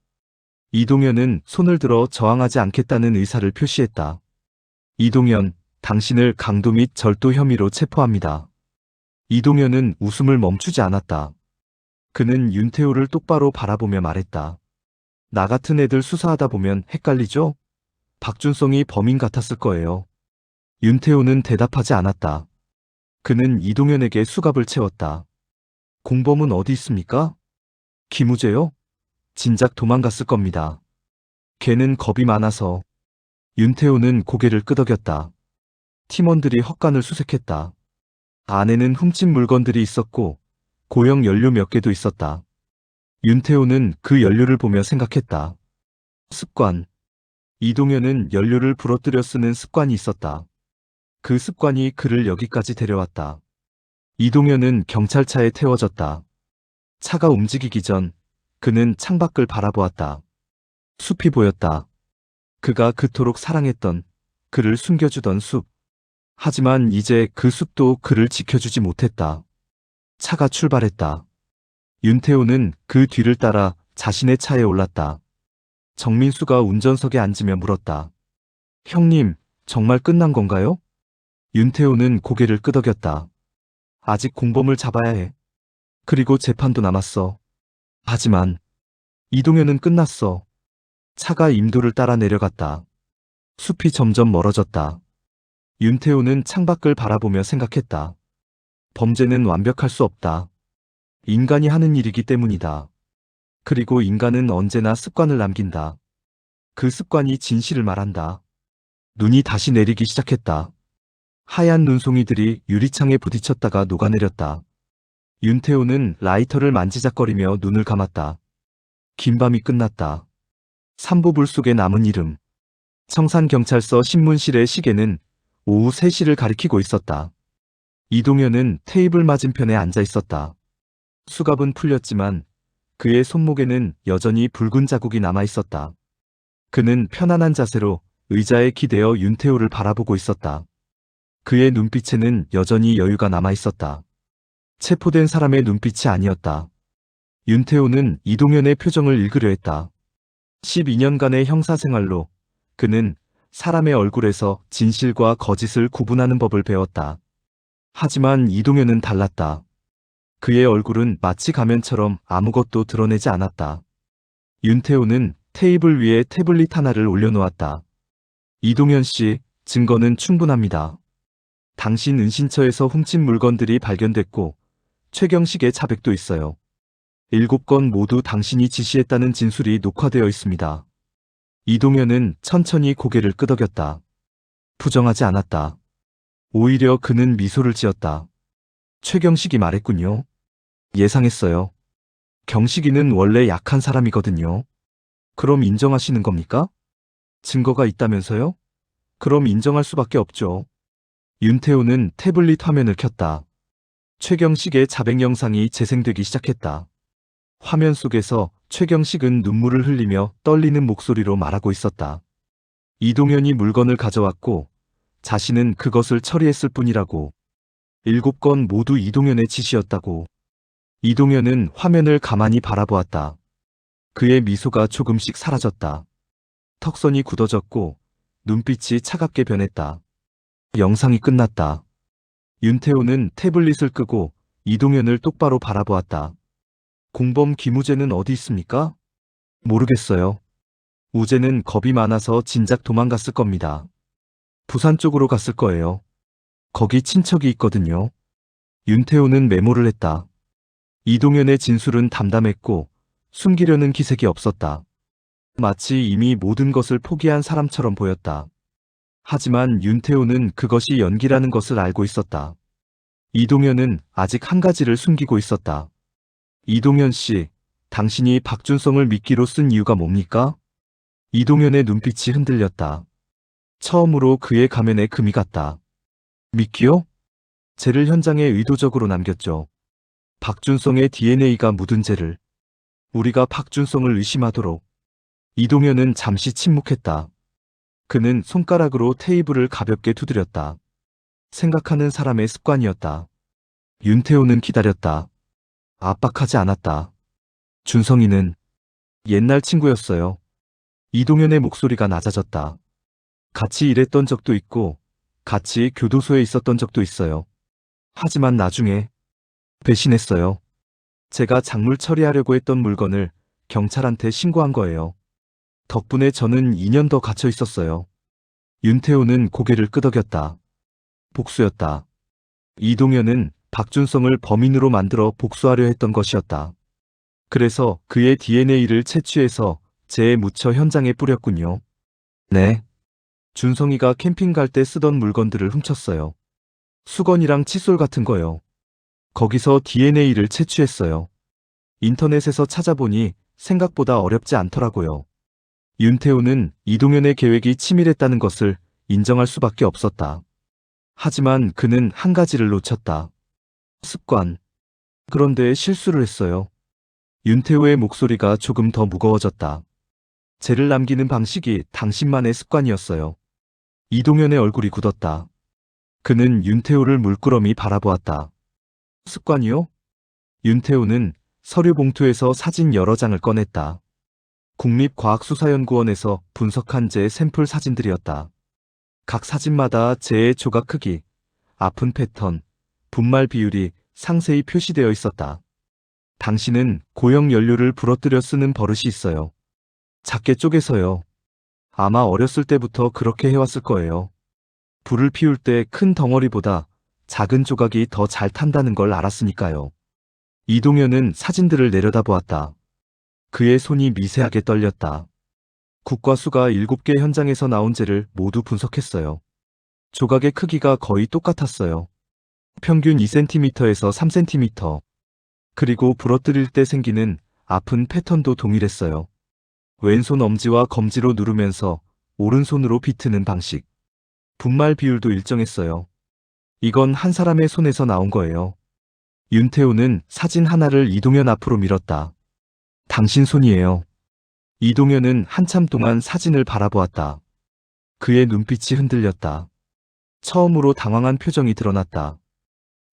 [SPEAKER 1] 이동현은 손을 들어 저항하지 않겠다는 의사를 표시했다. 이동현, 당신을 강도 및 절도 혐의로 체포합니다. 이동현은 웃음을 멈추지 않았다. 그는 윤태호를 똑바로 바라보며 말했다. 나 같은 애들 수사하다 보면 헷갈리죠? 박준성이 범인 같았을 거예요. 윤태호는 대답하지 않았다. 그는 이동현에게 수갑을 채웠다. 공범은 어디 있습니까? 김우재요? 진작 도망갔을 겁니다. 걔는 겁이 많아서. 윤태호는 고개를 끄덕였다. 팀원들이 헛간을 수색했다. 안에는 훔친 물건들이 있었고 고형 연료 몇 개도 있었다. 윤태호는 그 연료를 보며 생각했다. 습관. 이동현은 연료를 부러뜨려 쓰는 습관이 있었다. 그 습관이 그를 여기까지 데려왔다. 이동현은 경찰차에 태워졌다. 차가 움직이기 전 그는 창밖을 바라보았다. 숲이 보였다. 그가 그토록 사랑했던, 그를 숨겨주던 숲. 하지만 이제 그 숲도 그를 지켜주지 못했다. 차가 출발했다. 윤태호는 그 뒤를 따라 자신의 차에 올랐다. 정민수가 운전석에 앉으며 물었다. 형님, 정말 끝난 건가요? 윤태호는 고개를 끄덕였다. 아직 공범을 잡아야 해. 그리고 재판도 남았어. 하지만 이동현은 끝났어. 차가 임도를 따라 내려갔다. 숲이 점점 멀어졌다. 윤태호는 창밖을 바라보며 생각했다. 범죄는 완벽할 수 없다. 인간이 하는 일이기 때문이다. 그리고 인간은 언제나 습관을 남긴다. 그 습관이 진실을 말한다. 눈이 다시 내리기 시작했다. 하얀 눈송이들이 유리창에 부딪혔다가 녹아내렸다. 윤태호는 라이터를 만지작거리며 눈을 감았다. 긴 밤이 끝났다. 삼보불 속에 남은 이름. 청산경찰서 신문실의 시계는 오후 3시를 가리키고 있었다. 이동현은 테이블 맞은편에 앉아 있었다. 수갑은 풀렸지만 그의 손목에는 여전히 붉은 자국이 남아 있었다. 그는 편안한 자세로 의자에 기대어 윤태호를 바라보고 있었다. 그의 눈빛에는 여전히 여유가 남아 있었다. 체포된 사람의 눈빛이 아니었다. 윤태호는 이동현의 표정을 읽으려 했다. 12년간의 형사생활로 그는 사람의 얼굴에서 진실과 거짓을 구분하는 법을 배웠다. 하지만 이동현은 달랐다. 그의 얼굴은 마치 가면처럼 아무것도 드러내지 않았다. 윤태호는 테이블 위에 태블릿 하나를 올려놓았다. 이동현 씨, 증거는 충분합니다. 당신 은신처에서 훔친 물건들이 발견됐고 최경식의 자백도 있어요. 7건 모두 당신이 지시했다는 진술이 녹화되어 있습니다. 이동현은 천천히 고개를 끄덕였다. 부정하지 않았다. 오히려 그는 미소를 지었다. 최경식이 말했군요. 예상했어요. 경식이는 원래 약한 사람이거든요. 그럼 인정하시는 겁니까? 증거가 있다면서요? 그럼 인정할 수밖에 없죠. 윤태호는 태블릿 화면을 켰다. 최경식의 자백 영상이 재생되기 시작했다. 화면 속에서 최경식은 눈물을 흘리며 떨리는 목소리로 말하고 있었다. 이동현이 물건을 가져왔고 자신은 그것을 처리했을 뿐이라고. 7건 모두 이동현의 짓이었다고. 이동현은 화면을 가만히 바라보았다. 그의 미소가 조금씩 사라졌다. 턱선이 굳어졌고 눈빛이 차갑게 변했다. 영상이 끝났다. 윤태호는 태블릿을 끄고 이동현을 똑바로 바라보았다. 공범 김우재는 어디 있습니까? 모르겠어요. 우재는 겁이 많아서 진작 도망갔을 겁니다. 부산 쪽으로 갔을 거예요. 거기 친척이 있거든요. 윤태호는 메모를 했다. 이동현의 진술은 담담했고 숨기려는 기색이 없었다. 마치 이미 모든 것을 포기한 사람처럼 보였다. 하지만 윤태호는 그것이 연기라는 것을 알고 있었다. 이동현은 아직 한 가지를 숨기고 있었다. 이동현 씨, 당신이 박준성을 미끼로 쓴 이유가 뭡니까? 이동현의 눈빛이 흔들렸다. 처음으로 그의 가면에 금이 갔다. 미끼요? 젤을 현장에 의도적으로 남겼죠. 박준성의 DNA가 묻은 젤을. 우리가 박준성을 의심하도록. 이동현은 잠시 침묵했다. 그는 손가락으로 테이블을 가볍게 두드렸다. 생각하는 사람의 습관이었다. 윤태호는 기다렸다. 압박하지 않았다. 준성이는 옛날 친구였어요. 이동현의 목소리가 낮아졌다. 같이 일했던 적도 있고, 같이 교도소에 있었던 적도 있어요. 하지만 나중에 배신했어요. 제가 작물 처리하려고 했던 물건을 경찰한테 신고한 거예요. 덕분에 저는 2년 더 갇혀 있었어요. 윤태호는 고개를 끄덕였다. 복수였다. 이동현은 박준성을 범인으로 만들어 복수하려 했던 것이었다. 그래서 그의 DNA를 채취해서 재에 묻혀 현장에 뿌렸군요. 네. 준성이가 캠핑 갈 때 쓰던 물건들을 훔쳤어요. 수건이랑 칫솔 같은 거요. 거기서 DNA를 채취했어요. 인터넷에서 찾아보니 생각보다 어렵지 않더라고요. 윤태호는 이동현의 계획이 치밀했다는 것을 인정할 수밖에 없었다. 하지만 그는 한 가지를 놓쳤다. 습관. 그런데 실수를 했어요. 윤태호의 목소리가 조금 더 무거워졌다. 젤을 남기는 방식이 당신만의 습관이었어요. 이동현의 얼굴이 굳었다. 그는 윤태호를 물끄러미 바라보았다. 습관이요? 윤태호는 서류 봉투에서 사진 여러 장을 꺼냈다. 국립과학수사연구원에서 분석한 재 샘플 사진들이었다. 각 사진마다 재의 조각 크기, 아픈 패턴, 분말 비율이 상세히 표시되어 있었다. 당신은 고형 연료를 부러뜨려 쓰는 버릇이 있어요. 작게 쪼개서요. 아마 어렸을 때부터 그렇게 해왔을 거예요. 불을 피울 때 큰 덩어리보다 작은 조각이 더 잘 탄다는 걸 알았으니까요. 이동현은 사진들을 내려다보았다. 그의 손이 미세하게 떨렸다. 국과수가 7개 현장에서 나온 재를 모두 분석했어요. 조각의 크기가 거의 똑같았어요. 평균 2cm에서 3cm. 그리고 부러뜨릴 때 생기는 아픈 패턴도 동일했어요. 왼손 엄지와 검지로 누르면서 오른손으로 비트는 방식. 분말 비율도 일정했어요. 이건 한 사람의 손에서 나온 거예요. 윤태호는 사진 하나를 이동현 앞으로 밀었다. 당신 손이에요. 이동현은 한참 동안 사진을 바라보았다. 그의 눈빛이 흔들렸다. 처음으로 당황한 표정이 드러났다.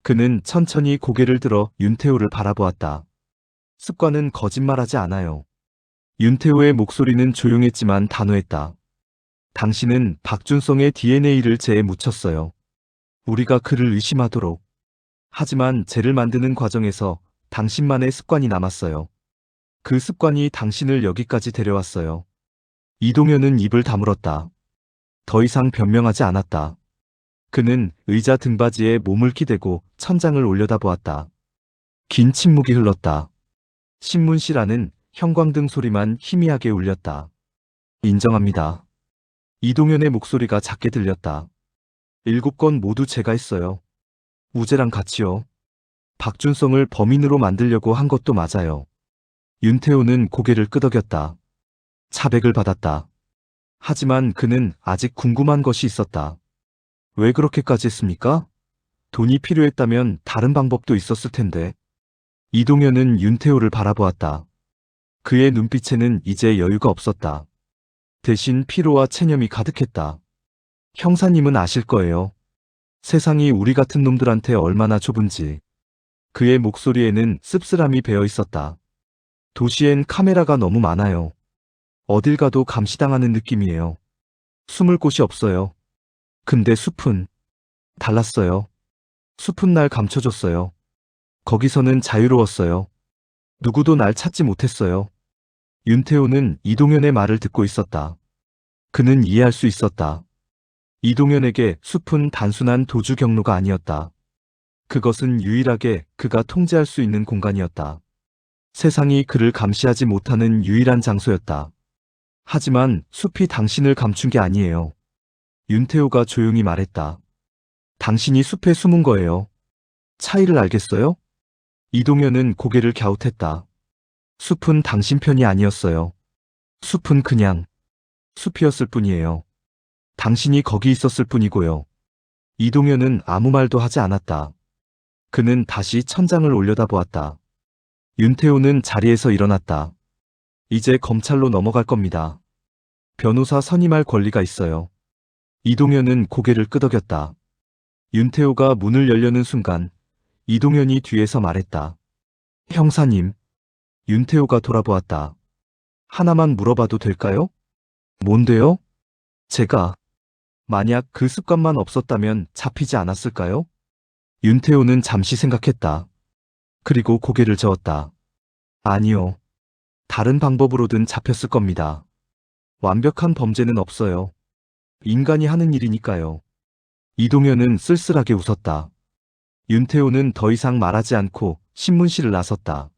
[SPEAKER 1] 그는 천천히 고개를 들어 윤태호를 바라보았다. 습관은 거짓말하지 않아요. 윤태호의 목소리는 조용했지만 단호했다. 당신은 박준성의 DNA를 재에 묻혔어요. 우리가 그를 의심하도록. 하지만 재를 만드는 과정에서 당신만의 습관이 남았어요. 그 습관이 당신을 여기까지 데려왔어요. 이동현은 입을 다물었다. 더 이상 변명하지 않았다. 그는 의자 등받이에 몸을 기대고 천장을 올려다보았다. 긴 침묵이 흘렀다. 신문실 안은 형광등 소리만 희미하게 울렸다. 인정합니다. 이동현의 목소리가 작게 들렸다. 7건 모두 제가 했어요. 우재랑 같이요. 박준성을 범인으로 만들려고 한 것도 맞아요. 윤태호는 고개를 끄덕였다. 차백을 받았다. 하지만 그는 아직 궁금한 것이 있었다. 왜 그렇게까지 했습니까? 돈이 필요했다면 다른 방법도 있었을 텐데. 이동현은 윤태호를 바라보았다. 그의 눈빛에는 이제 여유가 없었다. 대신 피로와 체념이 가득했다. 형사님은 아실 거예요. 세상이 우리 같은 놈들한테 얼마나 좁은지. 그의 목소리에는 씁쓸함이 배어 있었다. 도시엔 카메라가 너무 많아요. 어딜 가도 감시당하는 느낌이에요. 숨을 곳이 없어요. 근데 숲은 달랐어요. 숲은 날 감춰줬어요. 거기서는 자유로웠어요. 누구도 날 찾지 못했어요. 윤태호는 이동현의 말을 듣고 있었다. 그는 이해할 수 있었다. 이동현에게 숲은 단순한 도주 경로가 아니었다. 그것은 유일하게 그가 통제할 수 있는 공간이었다. 세상이 그를 감시하지 못하는 유일한 장소였다. 하지만 숲이 당신을 감춘 게 아니에요. 윤태호가 조용히 말했다. 당신이 숲에 숨은 거예요. 차이를 알겠어요? 이동현은 고개를 갸웃했다. 숲은 당신 편이 아니었어요. 숲은 그냥 숲이었을 뿐이에요. 당신이 거기 있었을 뿐이고요. 이동현은 아무 말도 하지 않았다. 그는 다시 천장을 올려다보았다. 윤태호는 자리에서 일어났다. 이제 검찰로 넘어갈 겁니다. 변호사 선임할 권리가 있어요. 이동현은 고개를 끄덕였다. 윤태호가 문을 열려는 순간 이동현이 뒤에서 말했다. 형사님. 윤태호가 돌아보았다. 하나만 물어봐도 될까요? 뭔데요? 제가 만약 그 습관만 없었다면 잡히지 않았을까요? 윤태호는 잠시 생각했다. 그리고 고개를 저었다. 아니요. 다른 방법으로든 잡혔을 겁니다. 완벽한 범죄는 없어요. 인간이 하는 일이니까요. 이동현은 쓸쓸하게 웃었다. 윤태호는 더 이상 말하지 않고 신문실을 나섰다.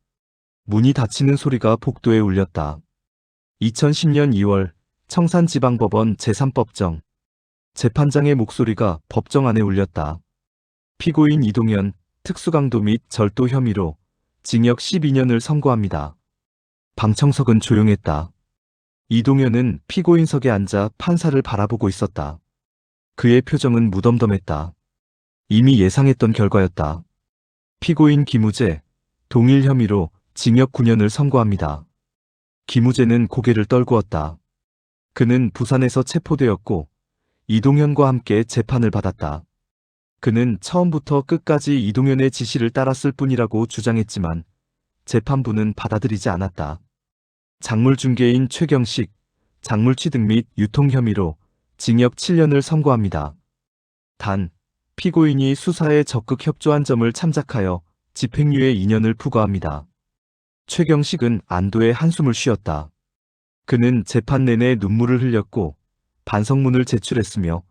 [SPEAKER 1] 문이 닫히는 소리가 복도에 울렸다. 2010년 2월 청산지방법원 제3법정 재판장의 목소리가 법정 안에 울렸다. 피고인 이동현 특수강도 및 절도 혐의로 징역 12년을 선고합니다. 방청석은 조용했다. 이동현은 피고인석에 앉아 판사를 바라보고 있었다. 그의 표정은 무덤덤했다. 이미 예상했던 결과였다. 피고인 김우재 동일 혐의로 징역 9년을 선고합니다. 김우재는 고개를 떨구었다. 그는 부산에서 체포되었고 이동현과 함께 재판을 받았다. 그는 처음부터 끝까지 이동현의 지시를 따랐을 뿐이라고 주장했지만 재판부는 받아들이지 않았다. 작물중개인 최경식, 작물 취득 및 유통 혐의로 징역 7년을 선고합니다. 단, 피고인이 수사에 적극 협조한 점을 참작하여 집행유예 2년을 부과합니다. 최경식은 안도의 한숨을 쉬었다. 그는 재판 내내 눈물을 흘렸고 반성문을 제출했으며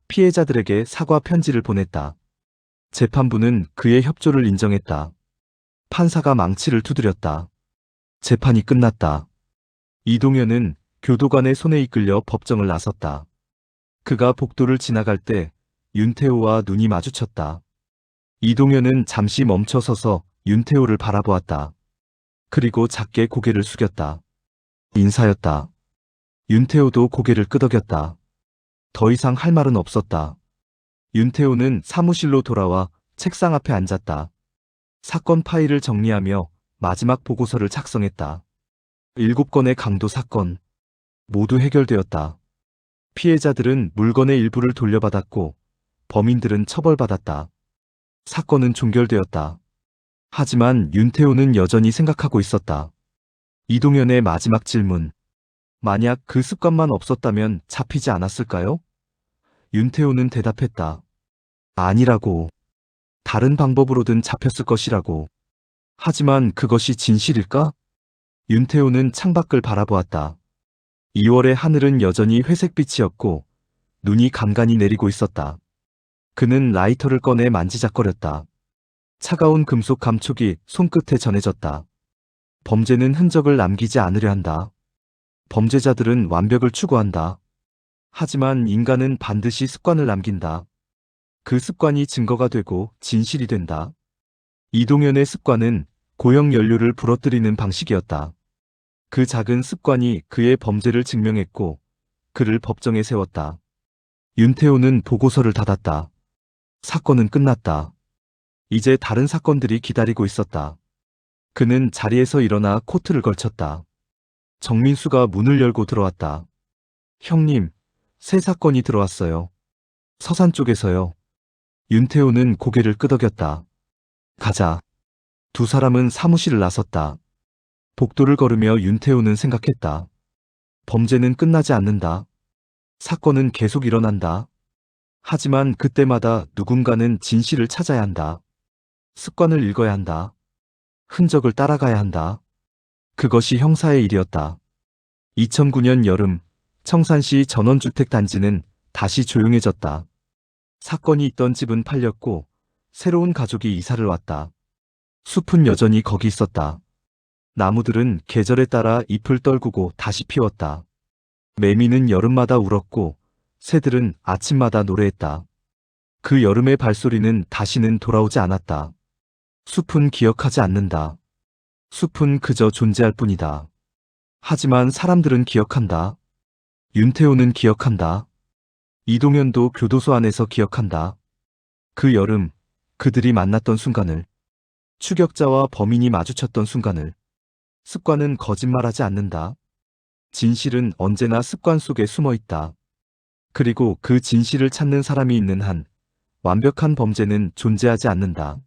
[SPEAKER 1] 피해자들에게 사과 편지를 보냈다. 재판부는 그의 협조를 인정했다. 판사가 망치를 두드렸다. 재판이 끝났다. 이동현은 교도관의 손에 이끌려 법정을 나섰다. 그가 복도를 지나갈 때 윤태호와 눈이 마주쳤다. 이동현은 잠시 멈춰서서 윤태호를 바라보았다. 그리고 작게 고개를 숙였다. 인사였다. 윤태호도 고개를 끄덕였다. 더 이상 할 말은 없었다. 윤태호는 사무실로 돌아와 책상 앞에 앉았다. 사건 파일을 정리하며 마지막 보고서를 작성했다. 7건의 강도 사건. 모두 해결되었다. 피해자들은 물건의 일부를 돌려받았고 범인들은 처벌받았다. 사건은 종결되었다. 하지만 윤태호는 여전히 생각하고 있었다. 이동현의 마지막 질문. 만약 그 습관만 없었다면 잡히지 않았을까요? 윤태호는 대답했다. 아니라고. 다른 방법으로든 잡혔을 것이라고. 하지만 그것이 진실일까? 윤태호는 창밖을 바라보았다. 2월의 하늘은 여전히 회색빛이었고 눈이 간간히 내리고 있었다. 그는 라이터를 꺼내 만지작거렸다. 차가운 금속 감촉이 손끝에 전해졌다. 범죄는 흔적을 남기지 않으려 한다. 범죄자들은 완벽을 추구한다. 하지만 인간은 반드시 습관을 남긴다. 그 습관이 증거가 되고 진실이 된다. 이동현의 습관은 고형 연료를 부러뜨리는 방식이었다. 그 작은 습관이 그의 범죄를 증명했고 그를 법정에 세웠다. 윤태호는 보고서를 닫았다. 사건은 끝났다. 이제 다른 사건들이 기다리고 있었다. 그는 자리에서 일어나 코트를 걸쳤다. 정민수가 문을 열고 들어왔다. 형님, 새 사건이 들어왔어요. 서산 쪽에서요. 윤태호는 고개를 끄덕였다. 가자. 두 사람은 사무실을 나섰다. 복도를 걸으며 윤태호는 생각했다. 범죄는 끝나지 않는다. 사건은 계속 일어난다. 하지만 그때마다 누군가는 진실을 찾아야 한다. 습관을 읽어야 한다. 흔적을 따라가야 한다. 그것이 형사의 일이었다. 2009년 여름, 청산시 전원주택단지는 다시 조용해졌다. 사건이 있던 집은 팔렸고 새로운 가족이 이사를 왔다. 숲은 여전히 거기 있었다. 나무들은 계절에 따라 잎을 떨구고 다시 피웠다. 매미는 여름마다 울었고 새들은 아침마다 노래했다. 그 여름의 발소리는 다시는 돌아오지 않았다. 숲은 기억하지 않는다. 숲은 그저 존재할 뿐이다. 하지만 사람들은 기억한다. 윤태호는 기억한다. 이동현도 교도소 안에서 기억한다. 그 여름, 그들이 만났던 순간을, 추격자와 범인이 마주쳤던 순간을. 습관은 거짓말하지 않는다. 진실은 언제나 습관 속에 숨어 있다. 그리고 그 진실을 찾는 사람이 있는 한 완벽한 범죄는 존재하지 않는다.